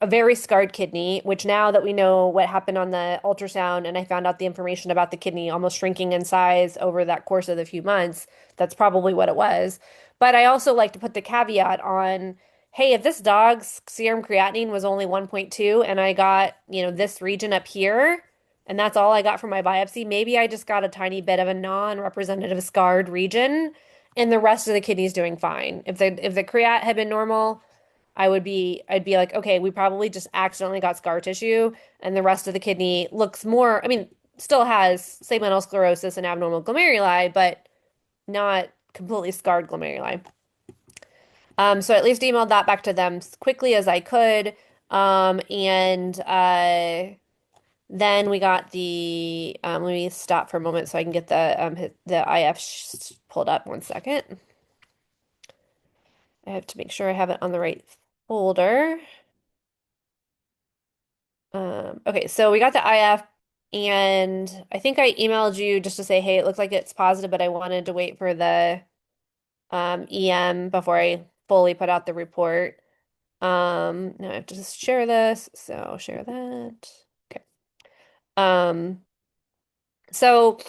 S1: a very scarred kidney, which now that we know what happened on the ultrasound and I found out the information about the kidney almost shrinking in size over that course of the few months, that's probably what it was. But I also like to put the caveat on, hey, if this dog's serum creatinine was only 1.2 and I got, this region up here, and that's all I got from my biopsy, maybe I just got a tiny bit of a non-representative scarred region and the rest of the kidney's doing fine. If the creat had been normal, I'd be like, okay, we probably just accidentally got scar tissue, and the rest of the kidney looks more, I mean, still has segmental sclerosis and abnormal glomeruli, but not completely scarred glomeruli. So I at least emailed that back to them as quickly as I could. And then we got let me stop for a moment so I can get the IF pulled up. One second. I have to make sure I have it on the right folder. Okay, so we got the IF, and I think I emailed you just to say, hey, it looks like it's positive, but I wanted to wait for the EM before I fully put out the report. Now I have to just share this, so share that. Okay. So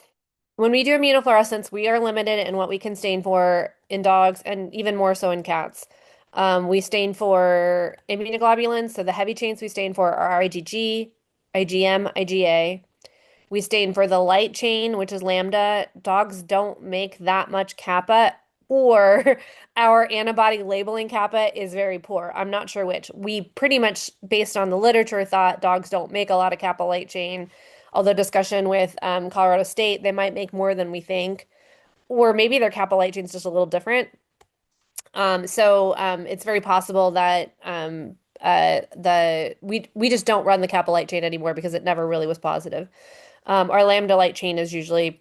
S1: when we do immunofluorescence, we are limited in what we can stain for in dogs and even more so in cats. We stain for immunoglobulins, so the heavy chains we stain for are IgG, IgM, IgA. We stain for the light chain, which is lambda. Dogs don't make that much kappa, or our antibody labeling kappa is very poor. I'm not sure which. We pretty much, based on the literature, thought dogs don't make a lot of kappa light chain. Although discussion with Colorado State, they might make more than we think, or maybe their kappa light chain is just a little different. So it's very possible that we just don't run the kappa light chain anymore because it never really was positive. Our lambda light chain is usually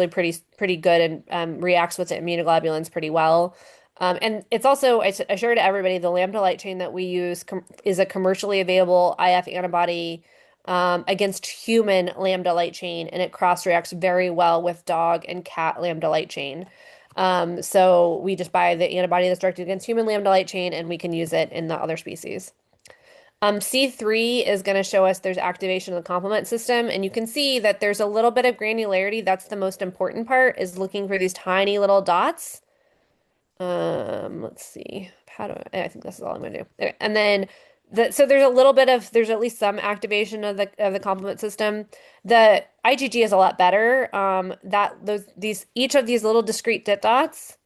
S1: pretty good and reacts with the immunoglobulins pretty well. And it's also, I assure to everybody, the lambda light chain that we use is a commercially available IF antibody against human lambda light chain, and it cross-reacts very well with dog and cat lambda light chain. So we just buy the antibody that's directed against human lambda light chain, and we can use it in the other species. C3 is going to show us there's activation of the complement system, and you can see that there's a little bit of granularity. That's the most important part, is looking for these tiny little dots. Let's see. I think this is all I'm going to do. Okay. And then so there's at least some activation of the complement system. The IgG is a lot better. Each of these little discrete dots.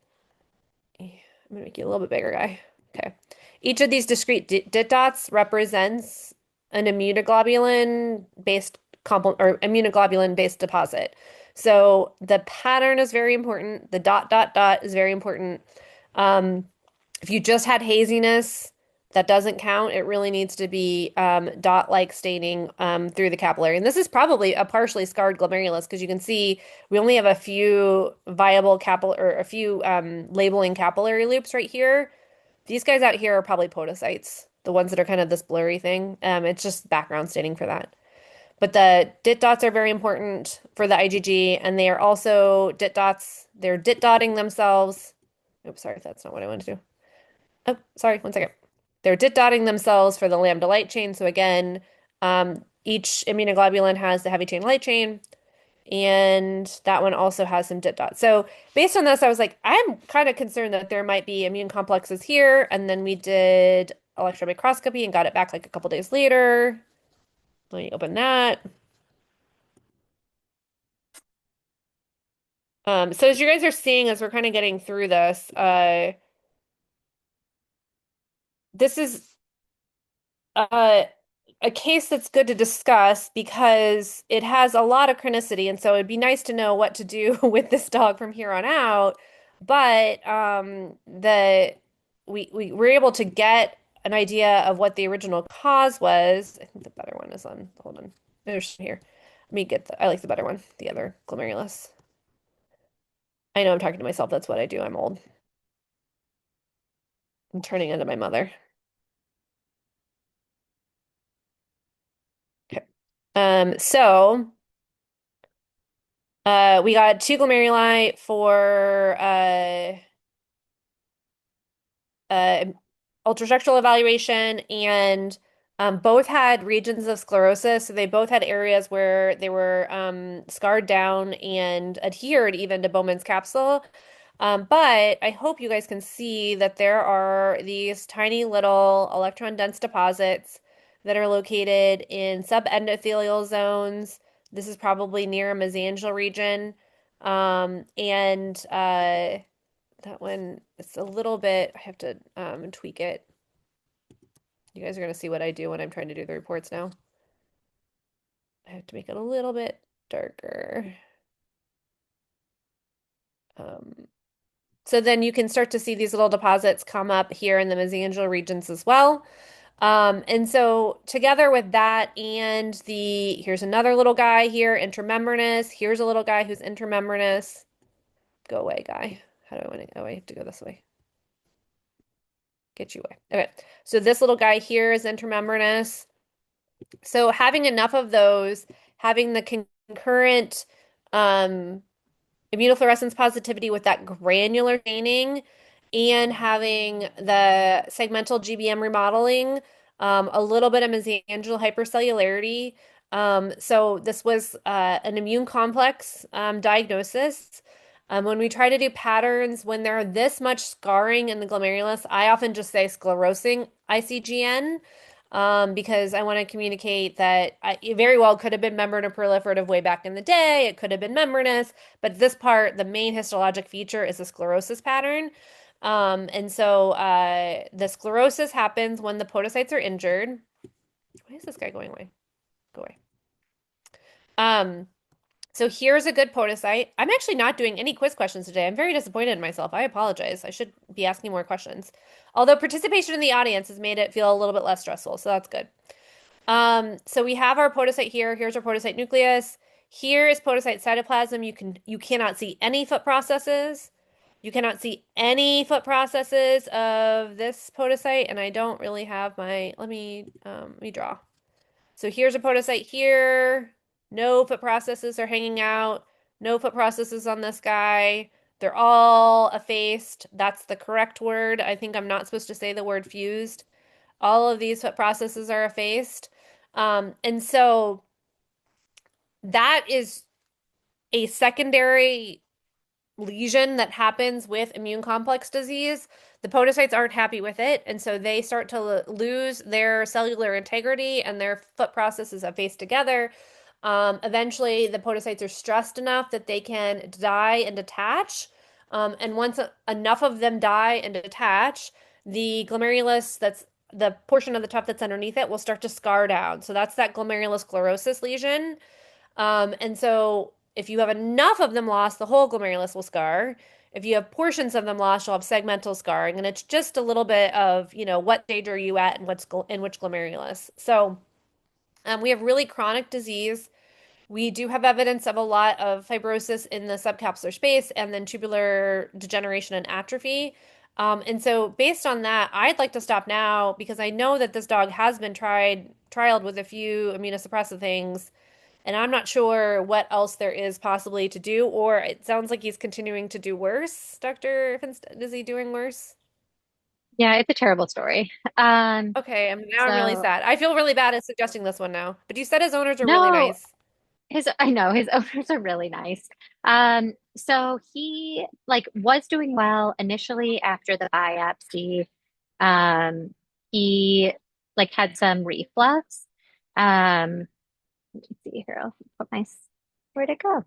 S1: I'm gonna make you a little bit bigger, guy. Okay. Each of these discrete dit dots represents an immunoglobulin-based complement or immunoglobulin-based deposit. So the pattern is very important. The dot dot dot is very important. If you just had haziness, that doesn't count. It really needs to be dot-like staining through the capillary. And this is probably a partially scarred glomerulus because you can see we only have a few viable labeling capillary loops right here. These guys out here are probably podocytes, the ones that are kind of this blurry thing. It's just background staining for that. But the dit dots are very important for the IgG, and they are also dit dots. They're dit dotting themselves. Oops, sorry, that's not what I wanted to do. Oh, sorry, one second. They're dit dotting themselves for the lambda light chain. So again, each immunoglobulin has the heavy chain light chain, and that one also has some dit dots. So based on this, I was like, I'm kind of concerned that there might be immune complexes here. And then we did electron microscopy and got it back like a couple days later. Let me open that. So as you guys are seeing, as we're kind of getting through this, this is a case that's good to discuss because it has a lot of chronicity, and so it'd be nice to know what to do with this dog from here on out. But we were able to get an idea of what the original cause was. I think the better one is on, hold on. There's here. Let me get I like the better one, the other glomerulus. I know I'm talking to myself. That's what I do. I'm old. I'm turning into my mother. Okay. So we got 2 glomeruli for uh, ultrastructural evaluation, and both had regions of sclerosis. So they both had areas where they were scarred down and adhered even to Bowman's capsule. But I hope you guys can see that there are these tiny little electron dense deposits that are located in subendothelial zones. This is probably near a mesangial region. And that one, it's a little bit, I have to tweak it. You guys are going to see what I do when I'm trying to do the reports now. I have to make it a little bit darker. So then you can start to see these little deposits come up here in the mesangial regions as well. And so together with that and here's another little guy here, intramembranous. Here's a little guy who's intramembranous. Go away, guy. How do I want to, oh, I have to go this way. Get you away. Okay, so this little guy here is intramembranous. So having enough of those, having the concurrent immunofluorescence positivity with that granular staining, and having the segmental GBM remodeling, a little bit of mesangial hypercellularity. So this was an immune complex diagnosis. When we try to do patterns, when there are this much scarring in the glomerulus, I often just say sclerosing ICGN, because I want to communicate that it very well could have been membran or proliferative way back in the day. It could have been membranous, but this part, the main histologic feature is a sclerosis pattern. And so the sclerosis happens when the podocytes are injured. Why is this guy going away? Go away. So here's a good podocyte. I'm actually not doing any quiz questions today. I'm very disappointed in myself. I apologize. I should be asking more questions. Although participation in the audience has made it feel a little bit less stressful, so that's good. So we have our podocyte here. Here's our podocyte nucleus. Here is podocyte cytoplasm. You cannot see any foot processes. You cannot see any foot processes of this podocyte, and I don't really have my, let me draw. So here's a podocyte here. No foot processes are hanging out. No foot processes on this guy. They're all effaced. That's the correct word. I think I'm not supposed to say the word fused. All of these foot processes are effaced. And so that is a secondary lesion that happens with immune complex disease. The podocytes aren't happy with it, and so they start to lose their cellular integrity and their foot processes efface together. Eventually, the podocytes are stressed enough that they can die and detach. And once enough of them die and detach, the glomerulus, that's the portion of the top that's underneath it, will start to scar down. So that's that glomerulosclerosis lesion. And so if you have enough of them lost, the whole glomerulus will scar. If you have portions of them lost, you'll have segmental scarring. And it's just a little bit of, what stage are you at and what's in which glomerulus. So we have really chronic disease. We do have evidence of a lot of fibrosis in the subcapsular space and then tubular degeneration and atrophy. And so based on that, I'd like to stop now because I know that this dog has been trialed with a few immunosuppressive things. And I'm not sure what else there is possibly to do, or it sounds like he's continuing to do worse. Dr. Finstead, is he doing worse?
S3: Yeah, it's a terrible story.
S1: Okay, now I'm really
S3: So
S1: sad. I feel really bad at suggesting this one now. But you said his owners are really
S3: no,
S1: nice.
S3: I know his owners are really nice. So he like was doing well initially after the biopsy. Um, he like had some reflux. Um, let me see here. I'll put my, where'd it go?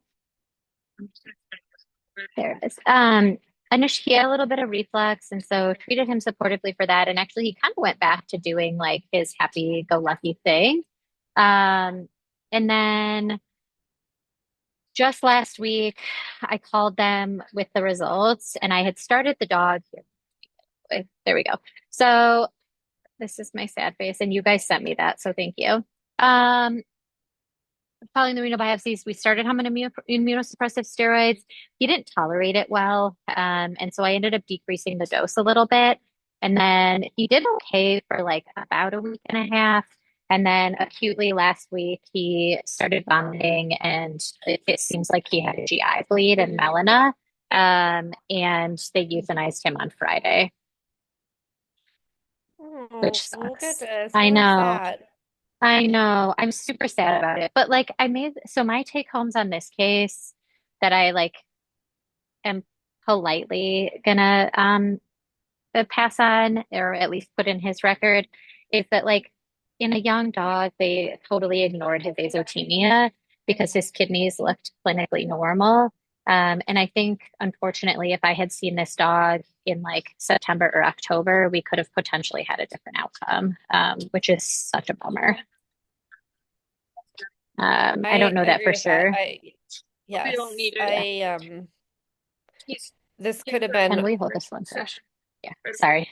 S3: There it is. Initially, he had a little bit of reflux, and so treated him supportively for that. And actually, he kind of went back to doing like his happy-go-lucky thing. And then just last week, I called them with the results, and I had started the dog here. There we go. So This is my sad face, and you guys sent me that, so thank you. Um, Following the renal biopsies, we started him on immunosuppressive steroids. He didn't tolerate it well, and so I ended up decreasing the dose a little bit. And then he did okay for like about a week and a half. And then acutely last week, he started vomiting, and it seems like he had a GI bleed and melena. And they euthanized him on Friday, which
S1: Oh,
S3: sucks.
S1: goodness.
S3: I
S1: How
S3: know.
S1: sad.
S3: I know. I'm super sad about it. But like so my take homes on this case that I like am politely gonna pass on, or at least put in his record, is that like in a young dog, they totally ignored his azotemia because his kidneys looked clinically normal. And I think, unfortunately, if I had seen this dog in like September or October, we could have potentially had a different outcome, which is such a bummer. I don't
S1: I
S3: know that
S1: agree
S3: for
S1: with that.
S3: sure.
S5: We don't need it.
S1: This could have
S3: Can
S1: been.
S3: we hold this one first? Yeah, sorry.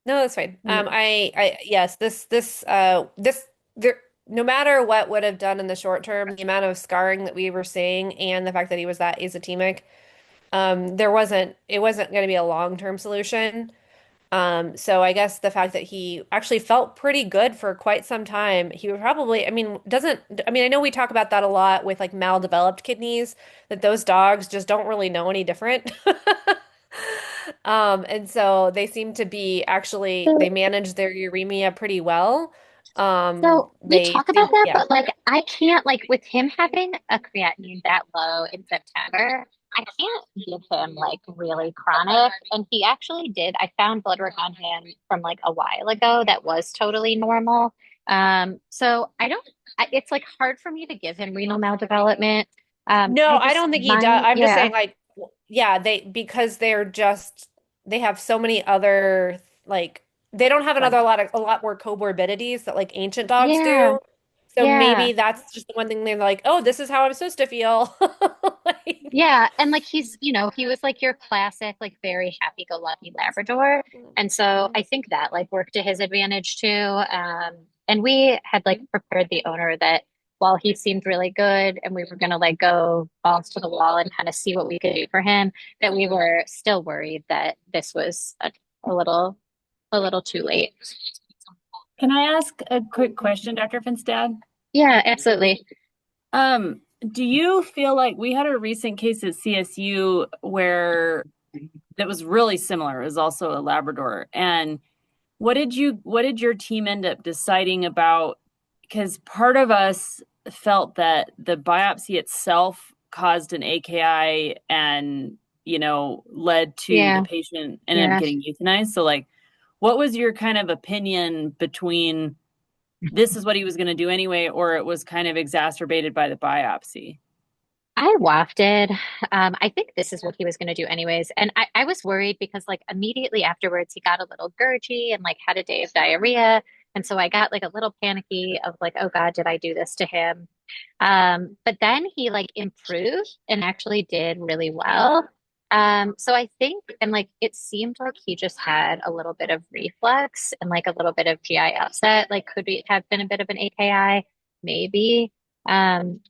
S1: No, that's fine.
S2: Yeah.
S1: Yes, this there, no matter what would have done in the short term, the amount of scarring that we were seeing and the fact that he was that azotemic, it wasn't going to be a long-term solution. So I guess the fact that he actually felt pretty good for quite some time, he would probably, I mean, I know we talk about that a lot with like maldeveloped kidneys, that those dogs just don't really know any different. And so they seem to be actually, they manage their uremia pretty well.
S3: So we
S1: They
S3: talk about
S1: seem,
S3: that,
S1: yeah.
S3: but like I can't like with him having a creatinine that low in September, I can't give him like really chronic. And he actually did. I found blood work on him from like a while ago that was totally normal. So I don't. It's like hard for me to give him renal maldevelopment.
S1: No,
S3: I
S1: I
S3: just
S1: don't think he does.
S3: my
S1: I'm just
S3: yeah
S1: saying like, yeah, because they have so many other like they don't have
S3: like
S1: a lot more comorbidities that like ancient dogs
S3: yeah
S1: do. So
S3: yeah.
S1: maybe that's just the one thing they're like, oh, this is how I'm supposed to feel. Like,
S3: Yeah, and like he was like your classic, like very happy-go-lucky Labrador. And so I think that like worked to his advantage too. And we had like prepared the owner that while he seemed really good and we were gonna like go balls to the wall and kind of see what we could do for him, that we were still worried that this was a little a little too late.
S7: Can I ask a quick question, Dr. Finstad?
S3: Yeah, absolutely.
S7: Do you feel like we had a recent case at CSU where that was really similar? It was also a Labrador. And what did your team end up deciding about? Because part of us felt that the biopsy itself caused an AKI and, led to the
S3: Yeah,
S7: patient ended up
S3: yeah.
S7: getting euthanized. So like, what was your kind of opinion between this is what he was going to do anyway, or it was kind of exacerbated by the biopsy?
S3: I wafted. I think this is what he was going to do anyways. And I was worried because like immediately afterwards he got a little gurgy and like had a day of diarrhea. And so I got like a little panicky of like, oh God, did I do this to him? But then he like improved and actually did really well. So I think, and like it seemed like he just had a little bit of reflux and like a little bit of GI upset. Like, could it have been a bit of an AKI? Maybe. Um,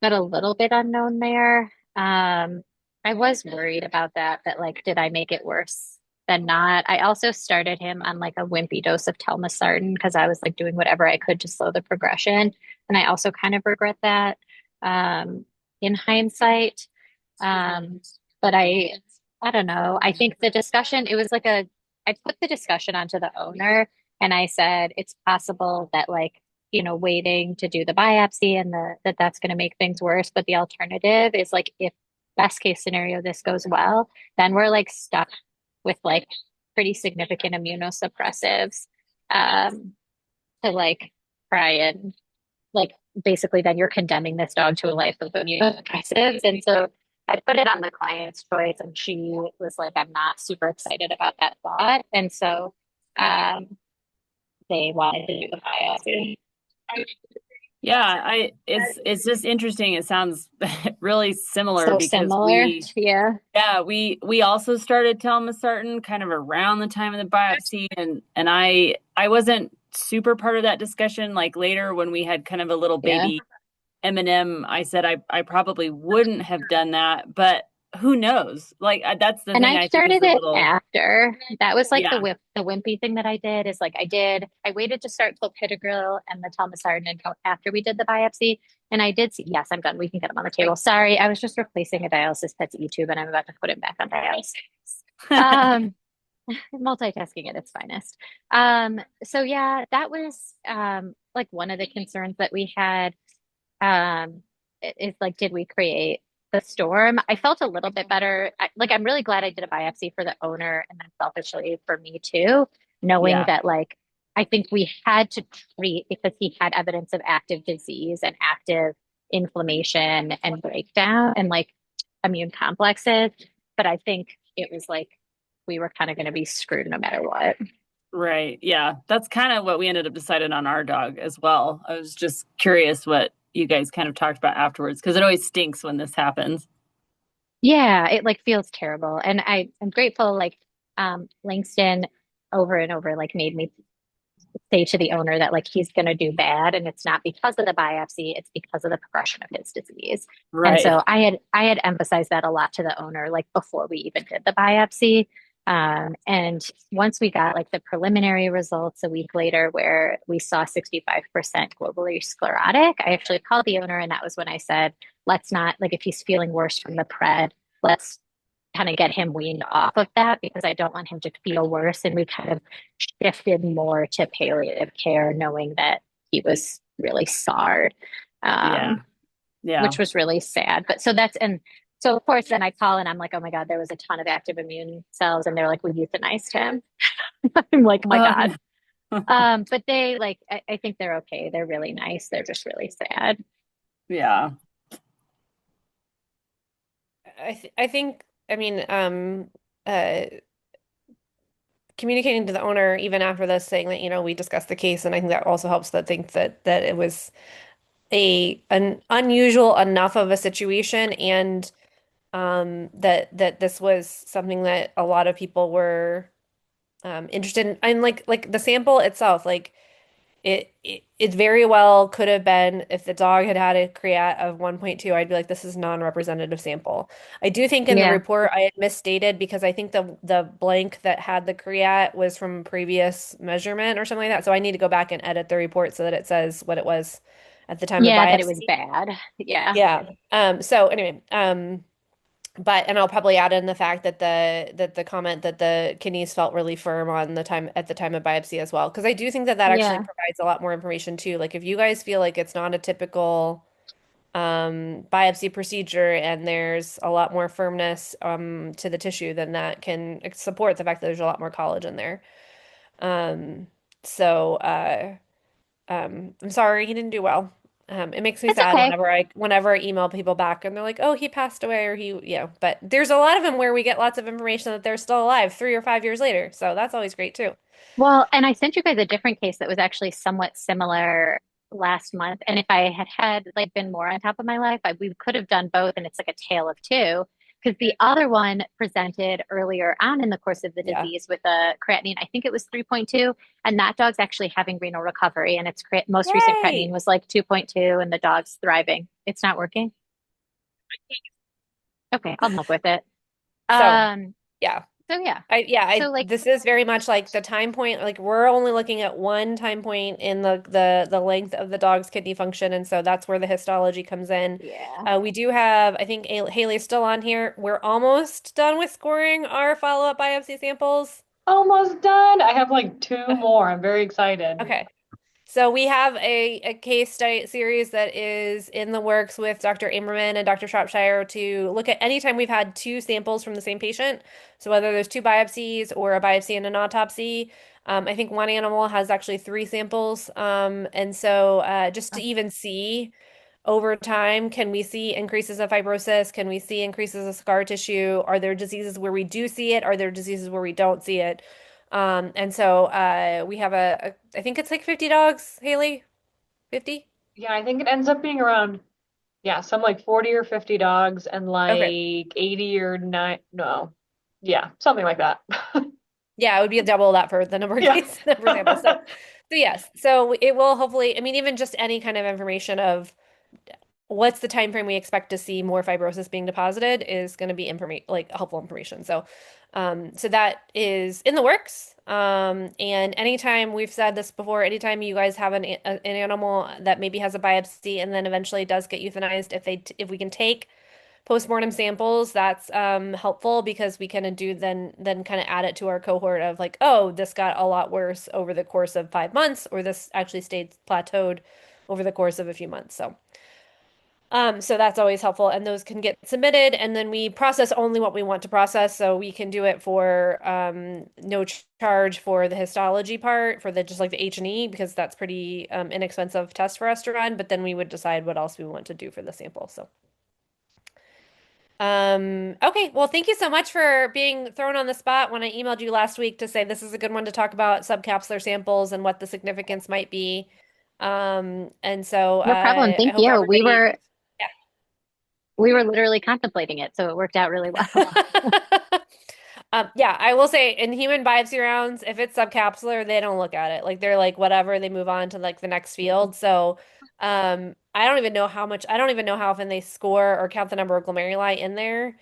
S3: but a little bit unknown there. I was worried about that like, did I make it worse than not? I also started him on like a wimpy dose of telmisartan because I was like doing whatever I could to slow the progression. And I also kind of regret that in hindsight. Um, but I don't know. I think the discussion, it was like I put the discussion onto the owner and I said, it's possible that like, waiting to do the biopsy and that's going to make things worse. But the alternative is like, if best case scenario, this goes well, then we're like stuck with like pretty significant immunosuppressives, to like try and like basically then you're condemning this dog to a life of immunosuppressives. And so I put it on the client's choice and she was like, I'm not super excited about that thought. And so, they wanted to do the biopsy.
S7: Yeah, it's just interesting. It sounds really similar
S3: So
S7: because
S3: similar. Yeah.
S7: we also started telmisartan kind of around the time of the biopsy, and I wasn't super part of that discussion. Like later when we had kind of a little
S3: Yeah.
S7: baby M&M, I said I probably wouldn't have done that, but who knows? Like that's the
S3: And
S7: thing
S3: I
S7: I think is
S3: started
S7: a
S3: it
S7: little,
S3: after. That was like
S7: yeah,
S3: the wimpy thing that I did is like I waited to start clopidogrel and the telmisartan until after we did the biopsy. And I did see, yes, I'm done. We can get them on the table. Sorry, I was just replacing a dialysis pet's E-tube and I'm about to put him back on dialysis. Um, multitasking at its finest. So yeah, that was like one of the concerns that we had. Is like, did we create the storm? I felt a little bit better. Like, I'm really glad I did a biopsy for the owner and then selfishly for me too, knowing
S7: yeah,
S3: that like I think we had to treat because he had evidence of active disease and active inflammation and breakdown and like immune complexes. But I think it was like we were kind of going to be screwed no matter what.
S7: right, yeah. That's kind of what we ended up deciding on our dog as well. I was just curious what you guys kind of talked about afterwards because it always stinks when this happens.
S3: Yeah, it like feels terrible. And I'm grateful like Langston over and over like made me say to the owner that like he's gonna do bad and it's not because of the biopsy, it's because of the progression of his disease. And
S7: Right.
S3: so I had emphasized that a lot to the owner like before we even did the biopsy. And once we got like the preliminary results a week later where we saw 65% globally sclerotic, I actually called the owner and that was when I said, let's not like if he's feeling worse from the pred, let's kind of get him weaned off of that because I don't want him to feel worse. And we kind of shifted more to palliative care, knowing that he was really scarred,
S7: Yeah. Yeah.
S3: which was really sad. But so that's, and so of course, then I call and I'm like, oh my God, there was a ton of active immune cells. And they're like, we euthanized him. I'm like, oh my
S7: Oh,
S3: God.
S7: no.
S3: But they like, I think they're okay. They're really nice. They're just really sad.
S7: Yeah.
S1: I think, I mean, uh, communicating to the owner even after this, saying that, we discussed the case, and I think that also helps that think that it was an unusual enough of a situation, and that this was something that a lot of people were interested in, and like the sample itself, like it very well could have been if the dog had had a creat of 1.2, I'd be like, this is non-representative sample. I do think in the
S3: Yeah.
S1: report I had misstated because I think the blank that had the creat was from previous measurement or something like that. So I need to go back and edit the report so that it says what it was at the time of
S3: Yeah, that it was
S1: biopsy.
S3: bad. Yeah.
S1: Yeah. So anyway, but and I'll probably add in the fact that the comment that the kidneys felt really firm on the time at the time of biopsy as well, because I do think that actually
S3: Yeah.
S1: provides a lot more information too. Like if you guys feel like it's not a typical biopsy procedure and there's a lot more firmness to the tissue, then that can support the fact that there's a lot more collagen there. Um, so I'm sorry he didn't do well. It makes me
S3: It's
S1: sad
S3: okay.
S1: whenever I email people back and they're like, "Oh, he passed away," or but there's a lot of them where we get lots of information that they're still alive 3 or 5 years later. So that's always great too.
S3: Well, and I sent you guys a different case that was actually somewhat similar last month. And if I had had like been more on top of my life, we could have done both. And it's like a tale of two. Because the other one presented earlier on in the course of the
S1: Yeah.
S3: disease with a creatinine, I think it was 3.2, and that dog's actually having renal recovery. And its most recent creatinine
S1: Yay.
S3: was like 2.2, and the dog's thriving. It's not working. Okay, I'll help with it.
S1: So,
S3: Um,
S1: yeah.
S3: so yeah.
S1: I
S3: So like,
S1: this is very much like the time point. Like we're only looking at one time point in the length of the dog's kidney function, and so that's where the histology comes in.
S3: yeah.
S1: We do have, I think Haley's still on here. We're almost done with scoring our follow-up biopsy samples.
S9: Almost done. I have like two more. I'm very excited.
S1: Okay. So we have a case study series that is in the works with Dr. Amerman and Dr. Shropshire to look at anytime we've had two samples from the same patient. So whether there's two biopsies or a biopsy and an autopsy. I think one animal has actually three samples. And so just to even see over time, can we see increases of fibrosis? Can we see increases of scar tissue? Are there diseases where we do see it? Are there diseases where we don't see it? And so we have I think it's like 50 dogs, Haley? 50?
S9: Yeah, I think it ends up being around, yeah, some like 40 or 50 dogs and
S1: Okay.
S9: like 80 or nine, no. Yeah, something like that.
S1: Yeah, it would be double that for the number of
S9: Yeah.
S1: cases, for example. So yes, so it will hopefully, I mean, even just any kind of information of what's the time frame we expect to see more fibrosis being deposited is going to be information like helpful information. So that is in the works. And anytime we've said this before, anytime you guys have an animal that maybe has a biopsy and then eventually does get euthanized, if we can take postmortem samples, that's helpful because we kind of do then kind of add it to our cohort of like, oh, this got a lot worse over the course of 5 months, or this actually stayed plateaued over the course of a few months. So that's always helpful, and those can get submitted, and then we process only what we want to process. So we can do it for no charge for the histology part, for the just like the H&E, because that's pretty inexpensive test for us to run. But then we would decide what else we want to do for the sample. So. Okay, well, thank you so much for being thrown on the spot when I emailed you last week to say this is a good one to talk about subcapsular samples and what the significance might be. And so
S3: No problem.
S1: I
S3: Thank
S1: hope
S3: you.
S1: everybody.
S3: We were literally contemplating it, so it worked out really well.
S1: Yeah, I will say in human biopsy rounds, if it's subcapsular, they don't look at it. Like they're like whatever, they move on to like the next field. So, I don't even know I don't even know how often they score or count the number of glomeruli in there.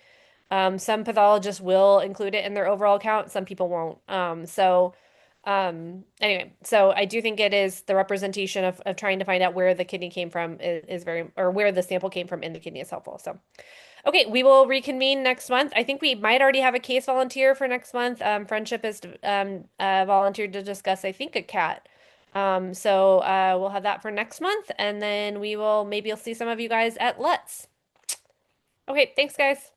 S1: Some pathologists will include it in their overall count, some people won't. Anyway, so I do think it is the representation of trying to find out where the kidney came from is very, or where the sample came from in the kidney is helpful. So, okay, we will reconvene next month. I think we might already have a case volunteer for next month. Friendship is volunteered to discuss, I think, a cat. So we'll have that for next month, and then maybe you'll see some of you guys at Let's. Okay, thanks, guys.